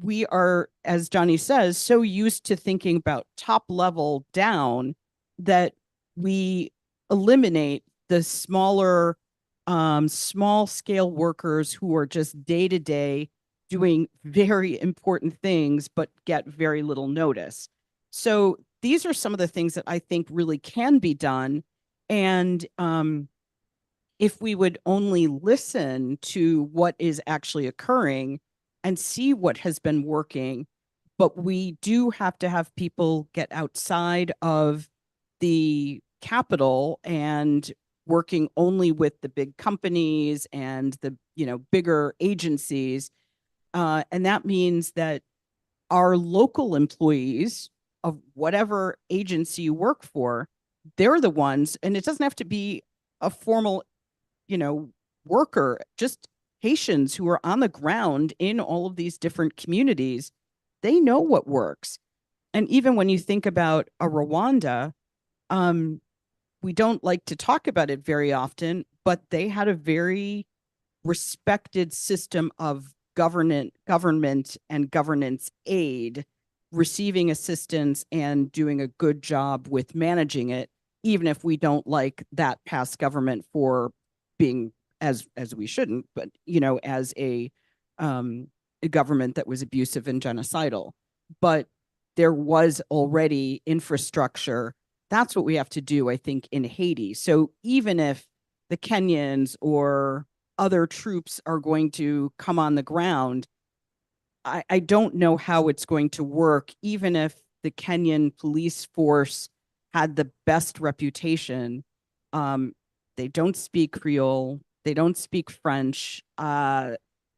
we are, as Johnny says, so used to thinking about top level down that we eliminate the smaller, small scale workers who are just day to day doing very important things, but get very little notice. So these are some of the things that I think really can be done. And if we would only listen to what is actually occurring and see what has been working, but we do have to have people get outside of the capital and working only with the big companies and the, you know, bigger agencies. And that means that our local employees of whatever agency you work for, they're the ones, and it doesn't have to be a formal, you know, worker, just Haitians who are on the ground in all of these different communities, they know what works. And even when you think about a Rwanda, we don't like to talk about it very often, but they had a very respected system of government and governance aid, receiving assistance and doing a good job with managing it, even if we don't like that past government for being as we shouldn't, but you know, as a government that was abusive and genocidal. But there was already infrastructure. That's what we have to do, I think, in Haiti. So even if the Kenyans or other troops are going to come on the ground, I don't know how it's going to work, even if the Kenyan police force had the best reputation. They don't speak Creole. They don't speak French. Not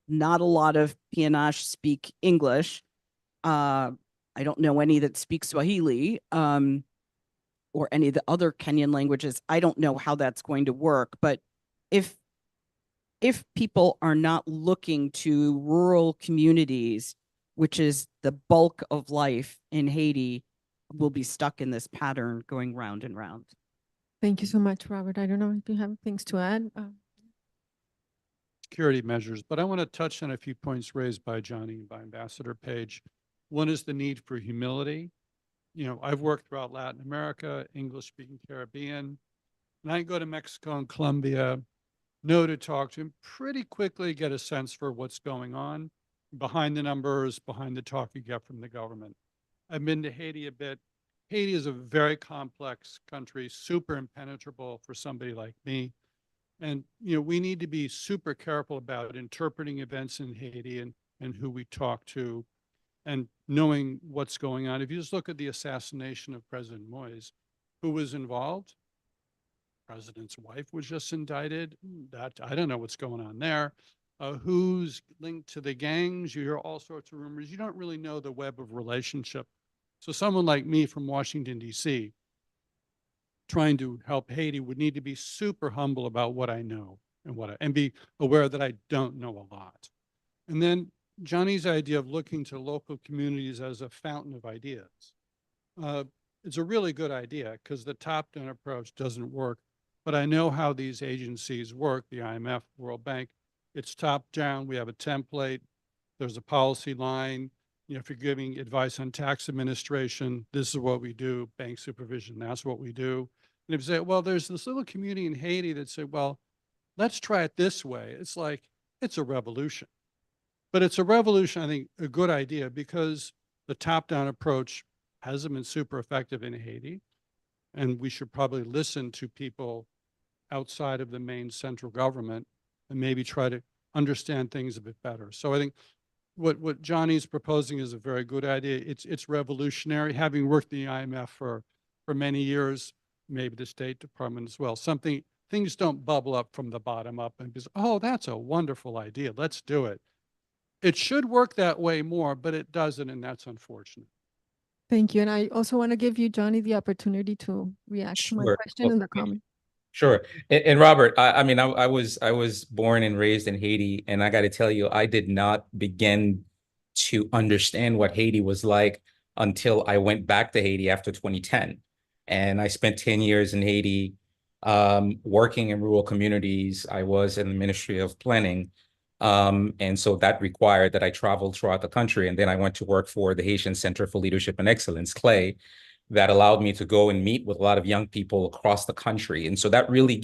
a lot of PNH speak English. I don't know any that speak Swahili. or any of the other Kenyan languages. I don't know how that's going to work, but if people are not looking to rural communities, which is the bulk of life in Haiti, we'll be stuck in this pattern going round and round. Thank you so much, Robert. I don't know if you have things to add. Security measures, but I want to touch on a few points raised by Johnny and by Ambassador Page. One is the need for humility. You know, I've worked throughout Latin America, English-speaking Caribbean, and I go to Mexico and Colombia, know to talk to him, pretty quickly get a sense for what's going on behind the numbers, behind the talk you get from the government. I've been to Haiti a bit. Haiti is a very complex country, super impenetrable for somebody like me. And, you know, we need to be super careful about interpreting events in Haiti and who we talk to and knowing what's going on. If you just look at the assassination of President Moise, who was involved? President's wife was just indicted. That I don't know what's going on there. Who's linked to the gangs? You hear all sorts of rumors. You don't really know the web of relationship. So someone like me from Washington, D.C., trying to help Haiti would need to be super humble about what I know and be aware that I don't know a lot. And then Johnny's idea of looking to local communities as a fountain of ideas. It's a really good idea because the top-down approach doesn't work. But I know how these agencies work, the IMF, World Bank. It's top-down. We have a template. There's a policy line. You know, if you're giving advice on tax administration, this is what we do. Bank supervision, that's what we do. And if you say, well, there's this little community in Haiti that say, well, let's try it this way. It's like, it's a revolution. But it's a revolution, I think, a good idea because the top-down approach hasn't been super effective in Haiti. And we should probably listen to people outside of the main central government and maybe try to understand things a bit better. So I think what Johnny's proposing is a very good idea. It's revolutionary. Having worked in the IMF for many years, maybe the State Department as well, things don't bubble up from the bottom up and be, oh, that's a wonderful idea. Let's do it. It should work that way more, but it doesn't, and that's unfortunate. Thank you. And I also want to give you, Johnny, the opportunity to react to my Sure. question and the comment. Sure. And Robert, I mean, I was born and raised in Haiti, and I got to tell you, I did not begin to understand what Haiti was like until I went back to Haiti after 2010. And I spent 10 years in Haiti, working in rural communities. I was in the Ministry of Planning. And so that required that I traveled throughout the country. And then I went to work for the Haitian Center for Leadership and Excellence, CLE, that allowed me to go and meet with a lot of young people across the country. And so that really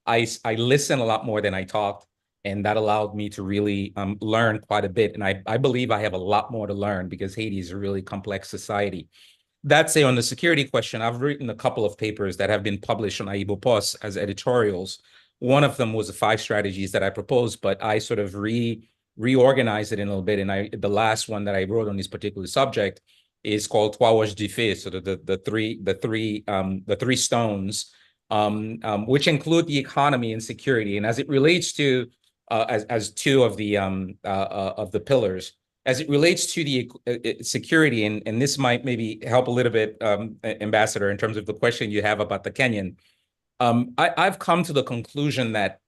I listened a lot more than I talked. And that allowed me to really learn quite a bit. And I believe I have a lot more to learn because Haiti is a really complex society. That say, on the security question, I've written a couple of papers that have been published on Aibo Post as editorials. One of them was the 5 strategies that I proposed, but I sort of reorganized it in a little bit. And the last one that I wrote on this particular subject is called Trois Roches du Feu, so the three stones, which include the economy and security. And as it relates to as 2 of the pillars, as it relates to the security, and this might maybe help a little bit, Ambassador, in terms of the question you have about the Kenyan. I've come to the conclusion that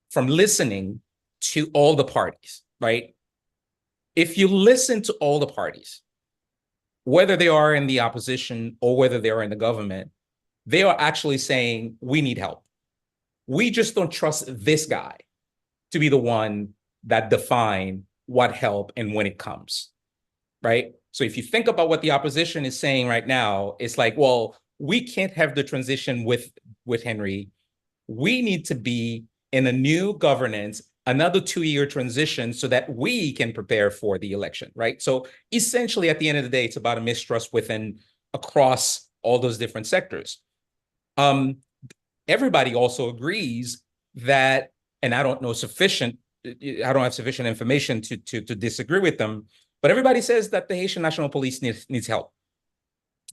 from listening to all the parties, right? If you listen to all the parties, whether they are in the opposition or whether they are in the government, they are actually saying, we need help. We just don't trust this guy to be the one that define what help and when it comes, right? So if you think about what the opposition is saying right now, it's like, well, we can't have the transition with Henry. We need to be in a new governance, another 2-year transition so that we can prepare for the election, right? So essentially, at the end of the day, it's about a mistrust across all those different sectors. Everybody also agrees that, and I don't have sufficient information to disagree with them, but everybody says that the Haitian National Police needs help.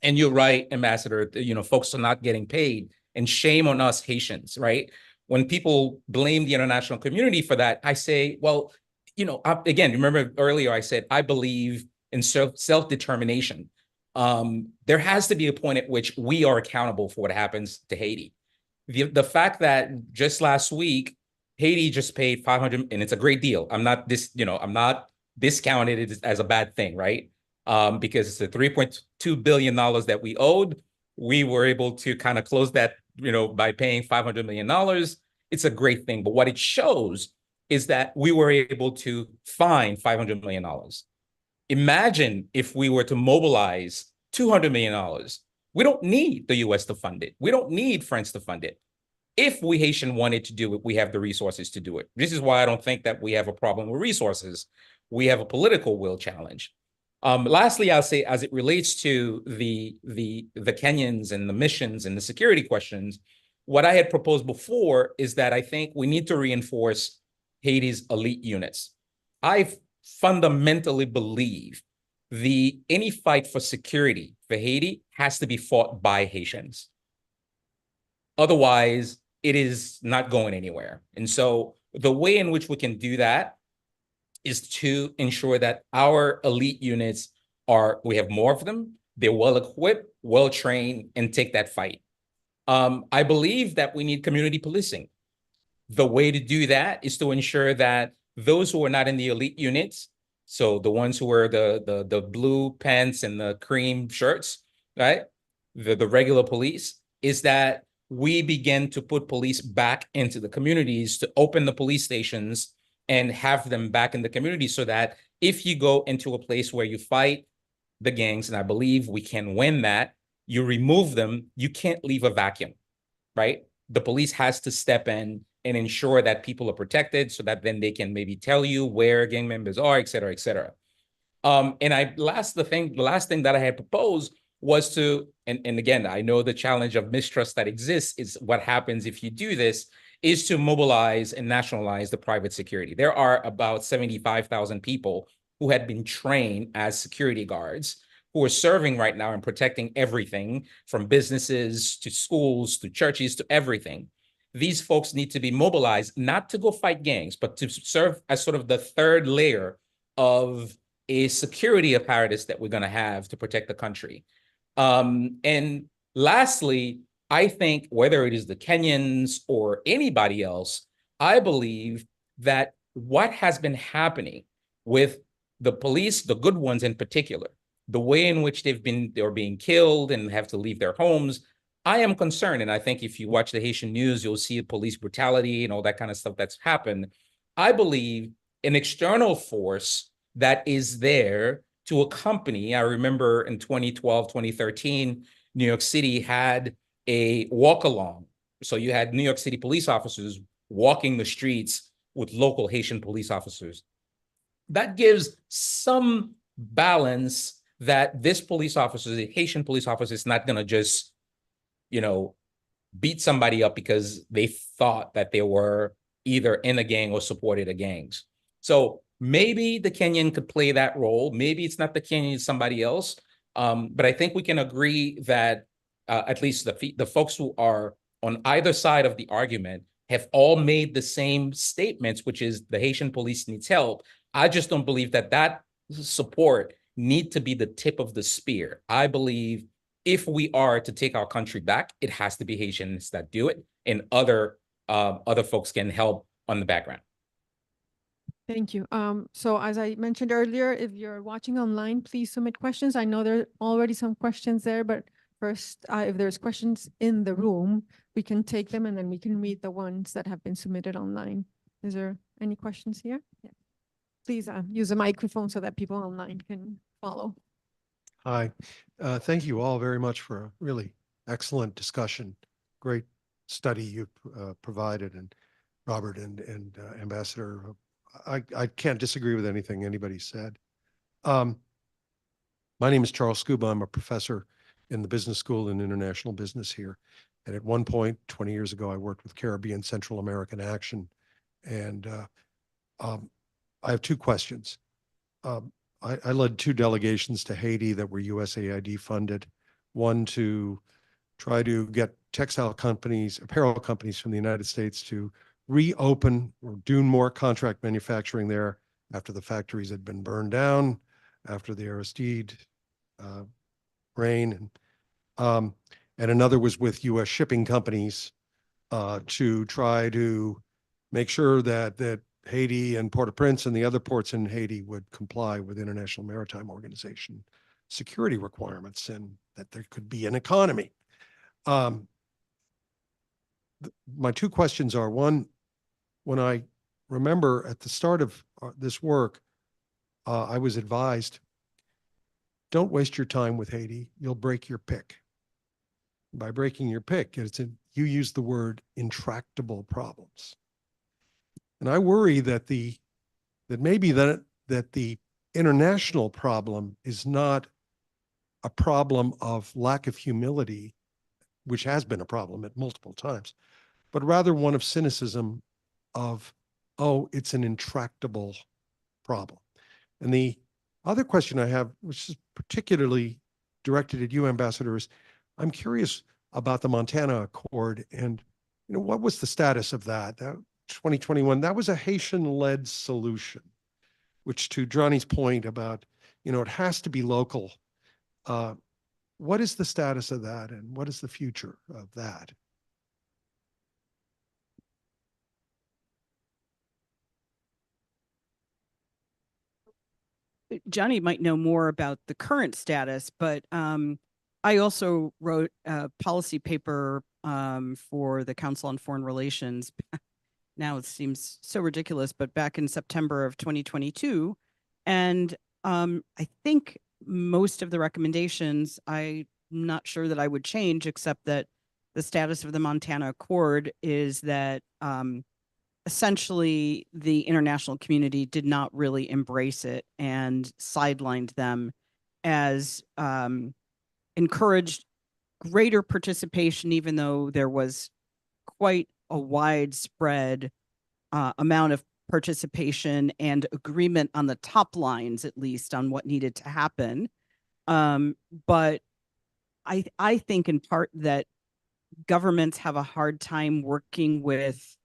And you're right, Ambassador, folks are not getting paid, and shame on us Haitians, right? When people blame the international community for that, I say, well, again, remember earlier I said, I believe in self-determination. there has to be a point at which we are accountable for what happens to Haiti. The fact that just last week, Haiti just paid 500, and it's a great deal. I'm not discounting it as a bad thing, right? Because it's the $3.2 billion that we owed. We were able to kind of close that, by paying $500 million. It's a great thing. But what it shows is that we were able to find $500 million. Imagine if we were to mobilize $200 million. We don't need the US to fund it. We don't need France to fund it. If we Haitian wanted to do it, we have the resources to do it. This is why I don't think that we have a problem with resources. We have a political will challenge. Lastly, I'll say, as it relates to the Kenyans and the missions and the security questions, what I had proposed before is that I think we need to reinforce Haiti's elite units. I fundamentally believe any fight for security for Haiti has to be fought by Haitians. Otherwise, it is not going anywhere. And so the way in which we can do that is to ensure that our elite units we have more of them, they're well-equipped, well-trained, and take that fight. I believe that we need community policing. The way to do that is to ensure that those who are not in the elite units, so the ones who wear the blue pants and the cream shirts, right? The regular police, is that we begin to put police back into the communities, to open the police stations and have them back in the community, so that if you go into a place where you fight the gangs, and I believe we can win that, you remove them, you can't leave a vacuum, right? The police has to step in and ensure that people are protected, so that then they can maybe tell you where gang members are, et cetera, et cetera. And the last thing that I had proposed was to, and again, I know the challenge of mistrust that exists is what happens if you do this, is to mobilize and nationalize the private security. There are about 75,000 people who had been trained as security guards, who are serving right now and protecting everything from businesses to schools to churches to everything. These folks need to be mobilized, not to go fight gangs, but to serve as sort of the third layer of a security apparatus that we're going to have to protect the country. And lastly, I think whether it is the Kenyans or anybody else, I believe that what has been happening with the police, the good ones in particular, the way in which they're being killed and have to leave their homes, I am concerned. And I think if you watch the Haitian news, you'll see police brutality and all that kind of stuff that's happened. I believe an external force that is there to accompany. I remember in 2012, 2013, New York City had a walk along. So you had New York City police officers walking the streets with local Haitian police officers. That gives some balance that this police officer, the Haitian police officer, is not going to just, beat somebody up because they thought that they were either in a gang or supported a gangs. So maybe the Kenyan could play that role. Maybe it's not the Kenyan, it's somebody else. But I think we can agree that at least the folks who are on either side of the argument have all made the same statements, which is the Haitian police needs help. I just don't believe that support need to be the tip of the spear. I believe if we are to take our country back, it has to be Haitians that do it, and other folks can help on the background. Thank you. So as I mentioned earlier, if you're watching online, please submit questions. I know there are already some questions there, but first, if there's questions in the room, we can take them and then we can read the ones that have been submitted online. Is there any questions here? Yeah. Please use a microphone so that people online can follow. Hi, thank you all very much for a really excellent discussion. Great study you provided, and Robert and Ambassador, I can't disagree with anything anybody said. My name is Charles Scuba. I'm a professor in the business school in international business here. And at one point, 20 years ago, I worked with Caribbean Central American Action. And I have two questions. I led two delegations to Haiti that were USAID funded. One to try to get textile companies, apparel companies from the United States to reopen or do more contract manufacturing there after the factories had been burned down, after the Aristide rain, and another was with U.S. shipping companies to try to make sure that Haiti and Port-au-Prince and the other ports in Haiti would comply with International Maritime Organization security requirements and that there could be an economy. My two questions are, one, when I remember at the start of this work, I was advised, don't waste your time with Haiti, you'll break your pick. By breaking your pick, you use the word intractable problems. And I worry that maybe the international problem is not a problem of lack of humility, which has been a problem at multiple times, but rather one of cynicism of, oh, it's an intractable problem. And the other question I have, which is particularly directed at you, Ambassador, is I'm curious about the Montana Accord and, what was the status of that? 2021, that was a Haitian-led solution, which to Johnny's point about, it has to be local. What is the status of that and what is the future of that? Johnny might know more about the current status, but I also wrote a policy paper for the Council on Foreign Relations. Now it seems so ridiculous, but back in September of 2022. And I think most of the recommendations, I'm not sure that I would change, except that the status of the Montana Accord is that essentially the international community did not really embrace it and sidelined them, as encouraged greater participation, even though there was quite a widespread amount of participation and agreement on the top lines, at least on what needed to happen. But I think in part that governments have a hard time working with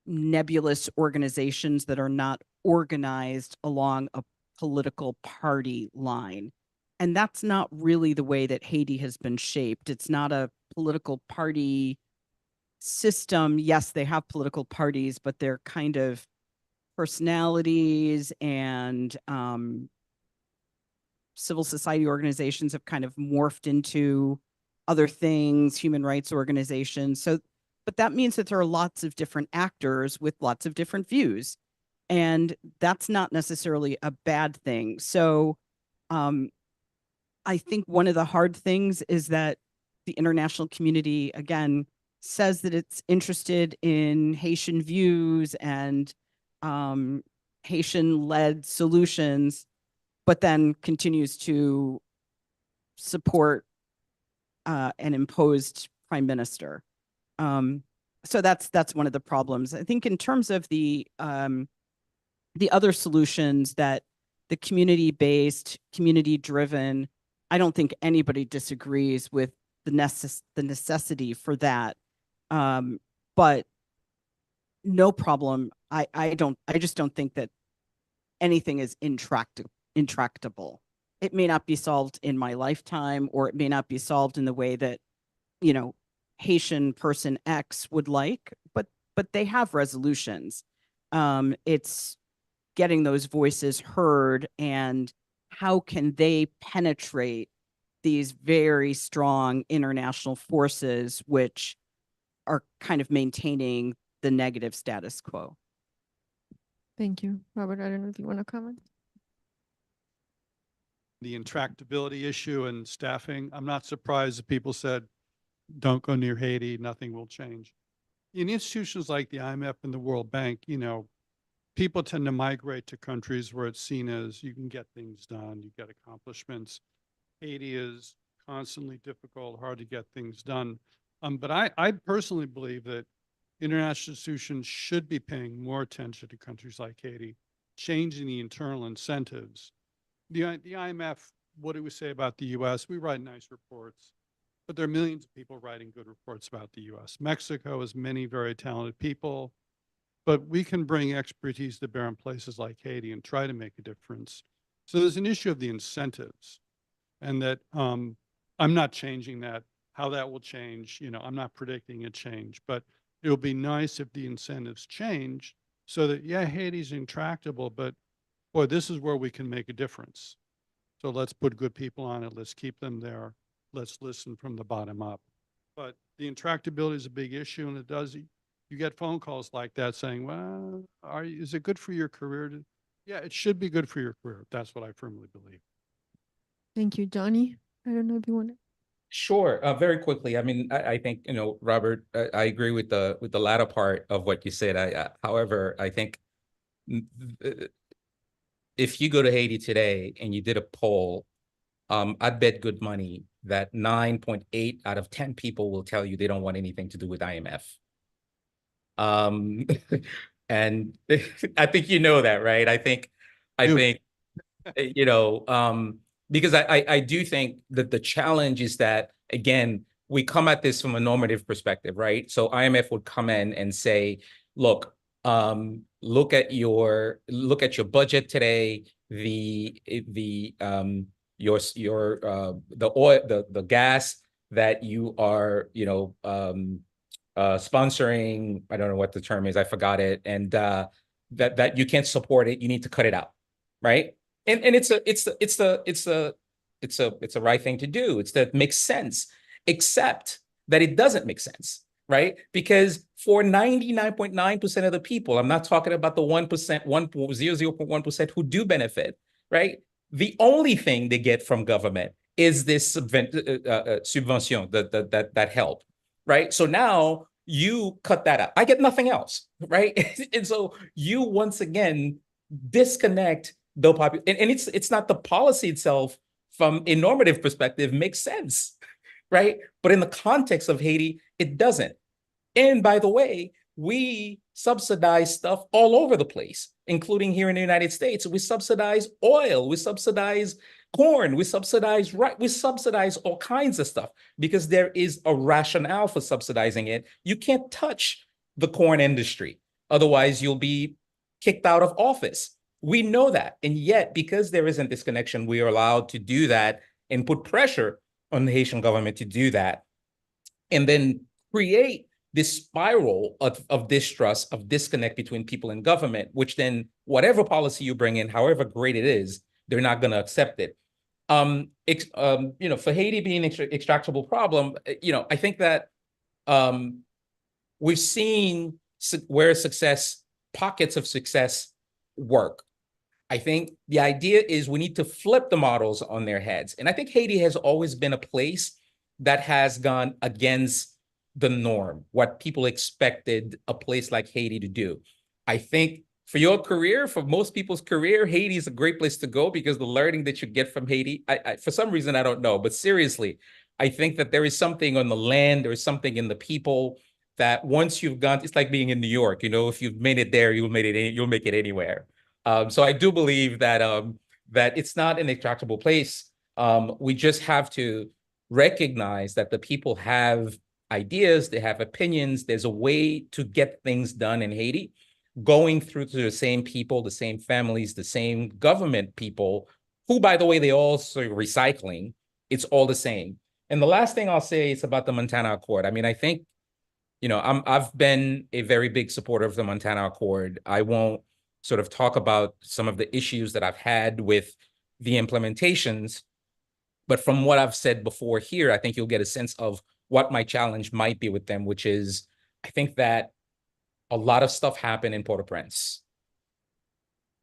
nebulous organizations that are not organized along a political party line. And that's not really the way that Haiti has been shaped. It's not a political party system. Yes, they have political parties, but they're kind of personalities, and civil society organizations have kind of morphed into other things, human rights organizations. So, but that means that there are lots of different actors with lots of different views, and that's not necessarily a bad thing. So I think one of the hard things is that the international community, again, says that it's interested in Haitian views and Haitian-led solutions, but then continues to support an imposed prime minister. So that's one of the problems. I think in terms of the other solutions, that the community-based, community-driven, I don't think anybody disagrees with the necessity for that. But no problem. I just don't think that anything is intractable. It may not be solved in my lifetime, or it may not be solved in the way that, Haitian person X would like, but they have resolutions. It's getting those voices heard, and how can they penetrate these very strong international forces, which are kind of maintaining the negative status quo. Thank you. Robert, I don't know if you want to comment. The intractability issue and staffing, I'm not surprised that people said, don't go near Haiti, nothing will change. In institutions like the IMF and the World Bank, people tend to migrate to countries where it's seen as you can get things done, you get accomplishments. Haiti is constantly difficult, hard to get things done. But I personally believe that international institutions should be paying more attention to countries like Haiti, changing the internal incentives. The IMF, what do we say about the US? We write nice reports, but there are millions of people writing good reports about the US. Mexico has many very talented people, but we can bring expertise to bear in places like Haiti and try to make a difference. So there's an issue of the incentives. and that I'm not changing that. How that will change, I'm not predicting a change, but it will be nice if the incentives change so that, yeah, Haiti's intractable, but boy, this is where we can make a difference. So let's put good people on it. Let's keep them there. Let's listen from the bottom up. But the intractability is a big issue, and you get phone calls like that saying, well, is it good for your career? Yeah, it should be good for your career. That's what I firmly believe. Thank you, Johnny. I don't know if you want to. Sure. Very quickly. I mean, I think, Robert, I agree with the latter part of what you said. However, I think if you go to Haiti today and you did a poll, I'd bet good money that 9.8 out of 10 people will tell you they don't want anything to do with IMF. And I think you know that, right? I think, because I do think that the challenge is that, again, we come at this from a normative perspective, right? So IMF would come in and say, look, look at your budget today, the oil, the gas that you are, sponsoring. I don't know what the term is. I forgot it. And that you can't support it. You need to cut it out, right? And it's a right thing to do. That makes sense, except that it doesn't make sense, right? Because for 99.9% of the people, I'm not talking about the 1%, 0.1% who do benefit, right? The only thing they get from government is this subvention, that help, right? So now you cut that out. I get nothing else, right? And so you once again disconnect the population, and it's not the policy itself from a normative perspective makes sense, right? But in the context of Haiti, it doesn't. And by the way, we subsidize stuff all over the place, including here in the United States. We subsidize oil, we subsidize corn, we subsidize all kinds of stuff because there is a rationale for subsidizing it. You can't touch the corn industry. Otherwise, you'll be kicked out of office. We know that. And yet, because there isn't this connection, we are allowed to do that and put pressure on the Haitian government to do that. And then create this spiral of distrust, of disconnect between people and government, which then whatever policy you bring in, however great it is, they're not going to accept it. For Haiti being an extractable problem, I think that we've seen where pockets of success work. I think the idea is we need to flip the models on their heads. And I think Haiti has always been a place that has gone against the norm, what people expected a place like Haiti to do. I think for your career, for most people's career, Haiti is a great place to go because the learning that you get from Haiti, for some reason, I don't know, but seriously, I think that there is something on the land, there is something in the people that once you've gone, it's like being in New York, if you've made it there, you'll make it anywhere. So I do believe that that it's not an extractable place. We just have to recognize that the people have ideas, they have opinions. There's a way to get things done in Haiti, going through to the same people, the same families, the same government people, who, by the way, they also recycling. It's all the same. And the last thing I'll say is about the Montana Accord. I mean, I think, I've been a very big supporter of the Montana Accord. I won't sort of talk about some of the issues that I've had with the implementations, but from what I've said before here, I think you'll get a sense of what my challenge might be with them, which is, I think that a lot of stuff happened in Port-au-Prince.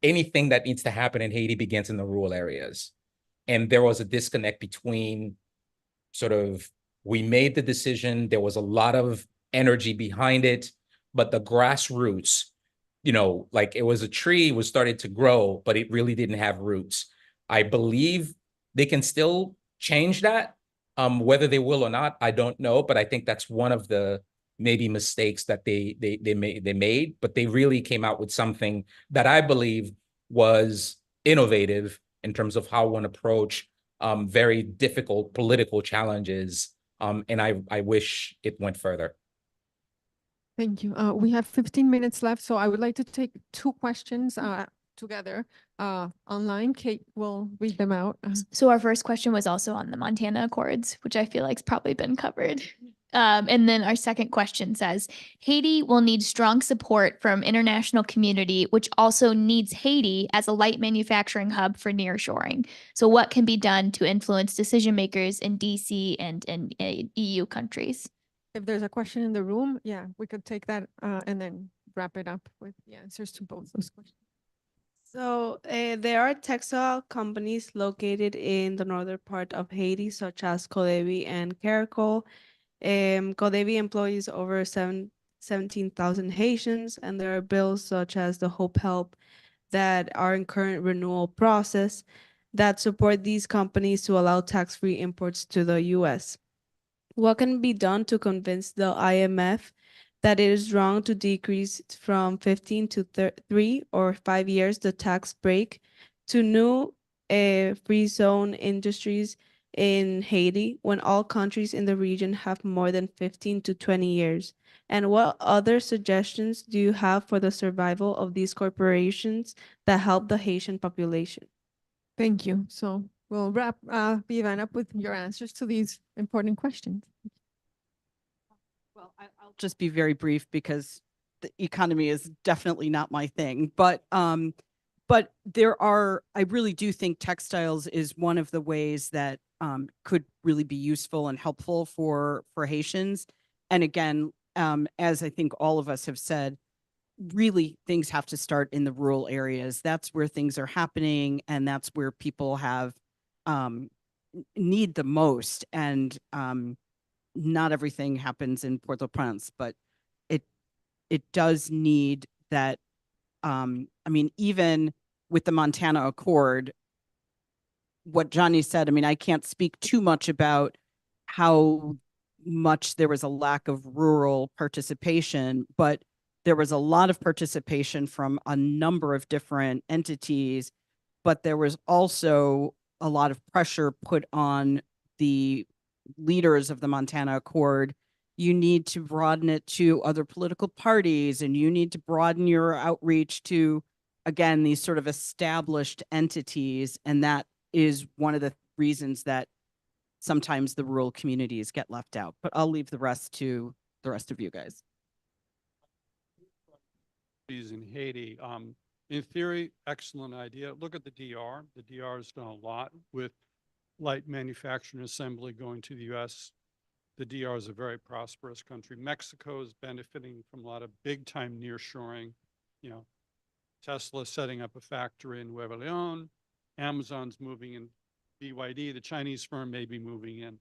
Anything that needs to happen in Haiti begins in the rural areas. And there was a disconnect between we made the decision, there was a lot of energy behind it, but the grassroots, like it was a tree, it was started to grow, but it really didn't have roots. I believe they can still change that. Whether they will or not, I don't know, but I think that's one of the maybe mistakes that they made, but they really came out with something that I believe was innovative in terms of how one approach very difficult political challenges. And I wish it went further. Thank you. We have 15 minutes left, so I would like to take two questions together online. Kate will read them out. So our first question was also on the Montana Accords, which I feel like's probably been covered. And then our second question says, Haiti will need strong support from international community, which also needs Haiti as a light manufacturing hub for nearshoring. So what can be done to influence decision makers in DC and in EU countries? If there's a question in the room, yeah, we could take that and then wrap it up with the answers to both those questions. So there are textile companies located in the northern part of Haiti, such as Codevi and Caracol. Codevi employs over 17,000 Haitians, and there are bills such as the Hope Help that are in current renewal process that support these companies to allow tax-free imports to the U.S. What can be done to convince the IMF that it is wrong to decrease from 15 to 3 or 5 years the tax break to new free zone industries in Haiti when all countries in the region have more than 15 to 20 years? And what other suggestions do you have for the survival of these corporations that help the Haitian population? Thank you. So we'll wrap Vivian up with your answers to these important questions. Well, I'll just be very brief because the economy is definitely not my thing. But there are, I really do think textiles is one of the ways that could really be useful and helpful for Haitians. And again, as I think all of us have said, really things have to start in the rural areas. That's where things are happening, and that's where people have need the most. And not everything happens in Port-au-Prince, but it does need that. I mean, even with the Montana Accord, what Johnny said, I mean, I can't speak too much about how much there was a lack of rural participation, but there was a lot of participation from a number of different entities, but there was also a lot of pressure put on the leaders of the Montana Accord. You need to broaden it to other political parties, and you need to broaden your outreach to, again, these sort of established entities. And that is one of the reasons that sometimes the rural communities get left out. But I'll leave the rest to the rest of you guys. In Haiti, in theory, excellent idea. Look at the DR. The DR has done a lot with light manufacturing assembly going to the U.S. The DR is a very prosperous country. Mexico is benefiting from a lot of big-time nearshoring. You know, Tesla setting up a factory in Nuevo Leon. Amazon's moving in. BYD, the Chinese firm, may be moving in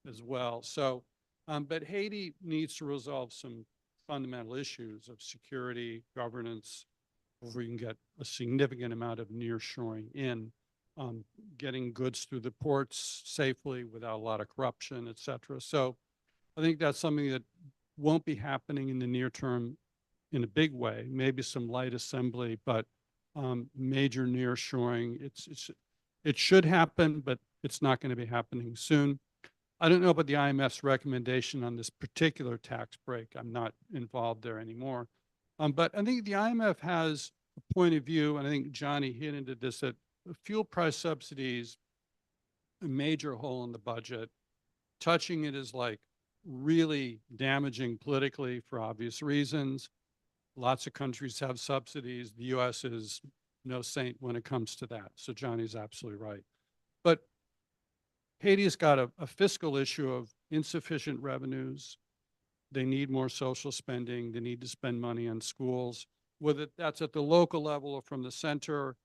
as well. So, but Haiti needs to resolve some fundamental issues of security, governance, where we can get a significant amount of nearshoring in, getting goods through the ports safely without a lot of corruption, et cetera. So I think that's something that won't be happening in the near term in a big way, maybe some light assembly, but major nearshoring. It should happen, but it's not going to be happening soon. I don't know about the IMF's recommendation on this particular tax break. I'm not involved there anymore. But I think the IMF has a point of view, and I think Johnny hit into this, that fuel price subsidies, a major hole in the budget. Touching it is like really damaging politically for obvious reasons. Lots of countries have subsidies. The US is no saint when it comes to that. So Johnny's absolutely right. But Haiti's got a fiscal issue of insufficient revenues. They need more social spending. They need to spend money on schools. Whether that's at the local level or from the center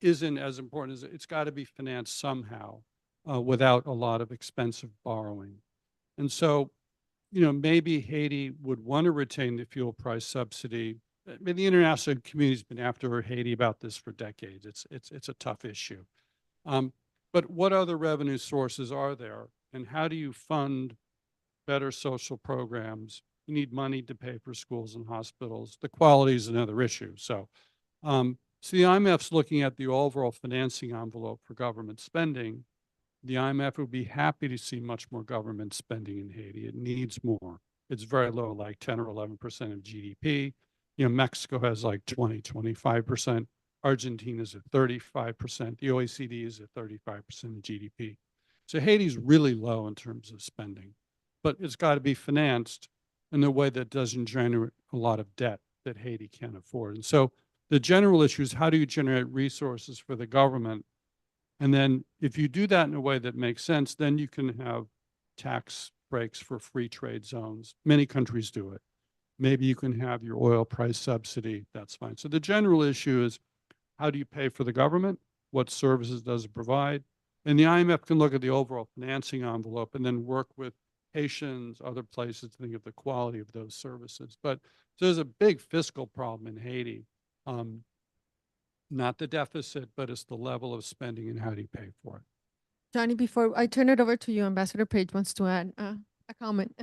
isn't as important as it's got to be financed somehow without a lot of expensive borrowing. And so, you know, maybe Haiti would want to retain the fuel price subsidy. I mean, the international community's been after Haiti about this for decades. It's a tough issue. But what other revenue sources are there? And how do you fund better social programs? You need money to pay for schools and hospitals. The quality is another issue. So, so the IMF's looking at the overall financing envelope for government spending. The IMF would be happy to see much more government spending in Haiti. It needs more. It's very low, like 10 or 11% of GDP. You know, Mexico has like 20, 25%. Argentina's at 35%. The OECD is at 35% of GDP. So Haiti's really low in terms of spending, but it's got to be financed in a way that doesn't generate a lot of debt that Haiti can't afford. And so the general issue is, how do you generate resources for the government? And then if you do that in a way that makes sense, then you can have tax breaks for free trade zones. Many countries do it. Maybe you can have your oil price subsidy. That's fine. So the general issue is, how do you pay for the government? What services does it provide? And the IMF can look at the overall financing envelope and then work with Haitians, other places to think of the quality of those services. But there's a big fiscal problem in Haiti. Not the deficit, but it's the level of spending and how do you pay for it. Johnny, before I turn it over to you, Ambassador Page wants to add a comment.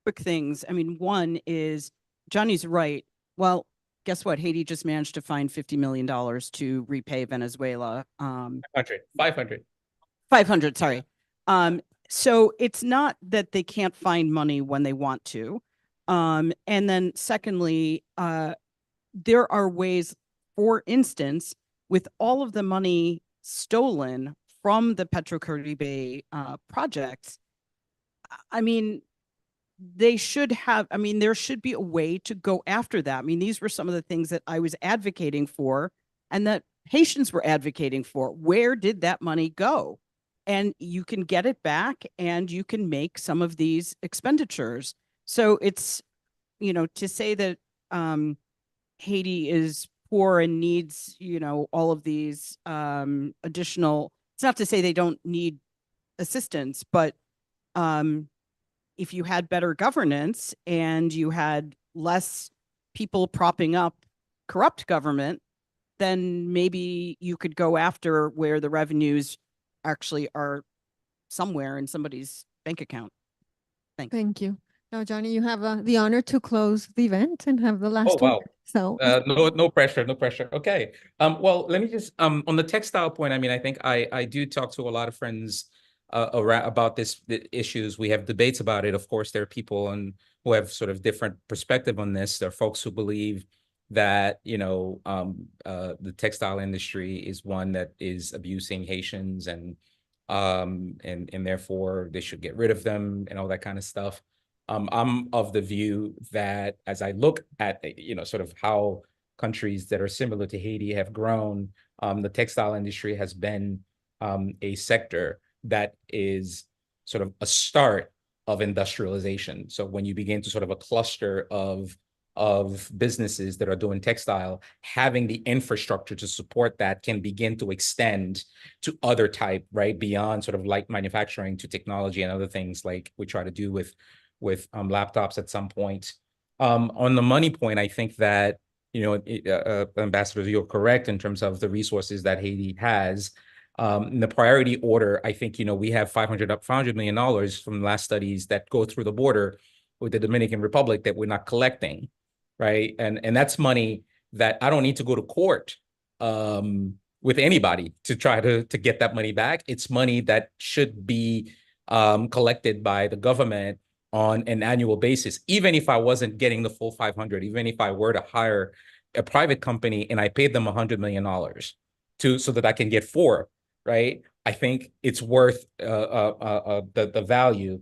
Quick things. I mean, one is Johnny's right. Well, guess what? Haiti just managed to find $50 million to repay Venezuela. 500, sorry. So it's not that they can't find money when they want to. And then secondly, there are ways, for instance, with all of the money stolen from the Petrocaribe projects, I mean, there should be a way to go after that. I mean, these were some of the things that I was advocating for and that Haitians were advocating for. Where did that money go? And you can get it back and you can make some of these expenditures. So it's, to say that Haiti is poor and needs, all of these additional, it's not to say they don't need assistance, but if you had better governance and you had less people propping up corrupt government, then maybe you could go after where the revenues actually are somewhere in somebody's bank account. Thanks. Thank you. Now, Johnny, you have the honor to close the event and have the last Oh, wow. word. So No pressure, no pressure. Okay. Well, let me just on the textile point. I mean, I think I do talk to a lot of friends around about the issues. We have debates about it. Of course, there are people who have sort of different perspective on this. There are folks who believe that the textile industry is one that is abusing Haitians and therefore they should get rid of them and all that kind of stuff. I'm of the view that as I look at, sort of how countries that are similar to Haiti have grown, the textile industry has been a sector that is sort of a start of industrialization. So when you begin to sort of a cluster of businesses that are doing textile, having the infrastructure to support that can begin to extend to other type, right, beyond sort of light manufacturing to technology and other things like we try to do with laptops at some point. On the money point, I think that, Ambassador, you're correct in terms of the resources that Haiti has. In the priority order, I think, we have $500 million from last studies that go through the border with the Dominican Republic that we're not collecting, right? And that's money that I don't need to go to court with anybody to try to get that money back. It's money that should be collected by the government on an annual basis. Even if I wasn't getting the full 500, even if I were to hire a private company and I paid them $100 million so that I can get 4, right? I think it's worth the value.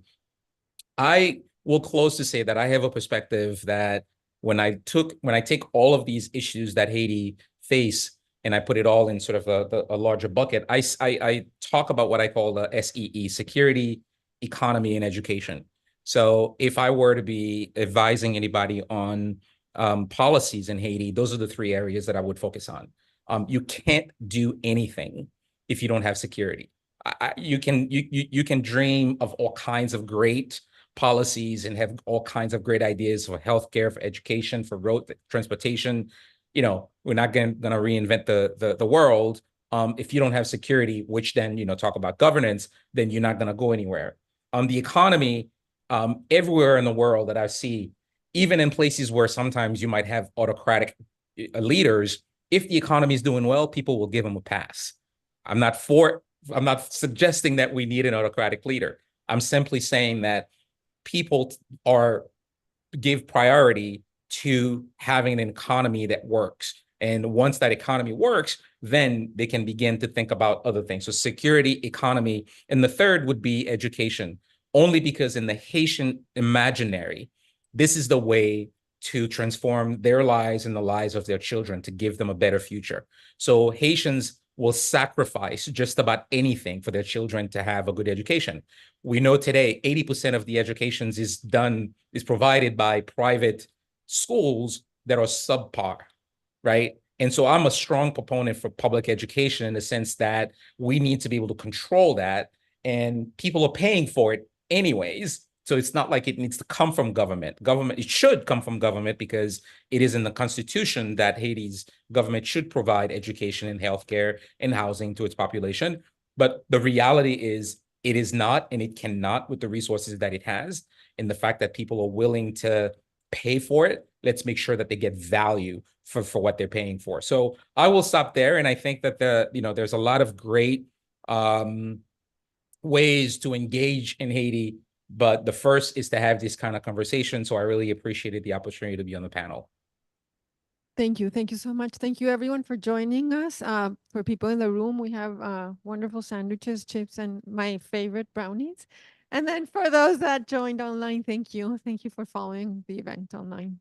I will close to say that I have a perspective that when I take all of these issues that Haiti face and I put it all in sort of a larger bucket, I talk about what I call the SEE: security, economy, and education. So if I were to be advising anybody on policies in Haiti, those are the 3 areas that I would focus on. You can't do anything if you don't have security. You can dream of all kinds of great policies and have all kinds of great ideas for healthcare, for education, for road transportation. We're not going to reinvent the world. If you don't have security, which then, talk about governance, then you're not going to go anywhere. The economy, everywhere in the world that I see, even in places where sometimes you might have autocratic leaders, if the economy is doing well, people will give them a pass. I'm not suggesting that we need an autocratic leader. I'm simply saying that people give priority to having an economy that works. And once that economy works, then they can begin to think about other things. So security, economy, and the third would be education, only because in the Haitian imaginary, this is the way to transform their lives and the lives of their children, to give them a better future. So Haitians will sacrifice just about anything for their children to have a good education. We know today 80% of the educations is provided by private schools that are subpar, right? And so I'm a strong proponent for public education in the sense that we need to be able to control that, and people are paying for it anyways. So it's not like it needs to come from government. It should come from government because it is in the Constitution that Haiti's government should provide education and healthcare and housing to its population. But the reality is it is not, and it cannot with the resources that it has. And the fact that people are willing to pay for it, let's make sure that they get value for what they're paying for. So I will stop there. And I think that there's a lot of great ways to engage in Haiti, but the first is to have this kind of conversation. So I really appreciated the opportunity to be on the panel. Thank you. Thank you so much. Thank you everyone for joining us. For people in the room, we have wonderful sandwiches, chips, and my favorite brownies. And then for those that joined online, thank you. Thank you for following the event online.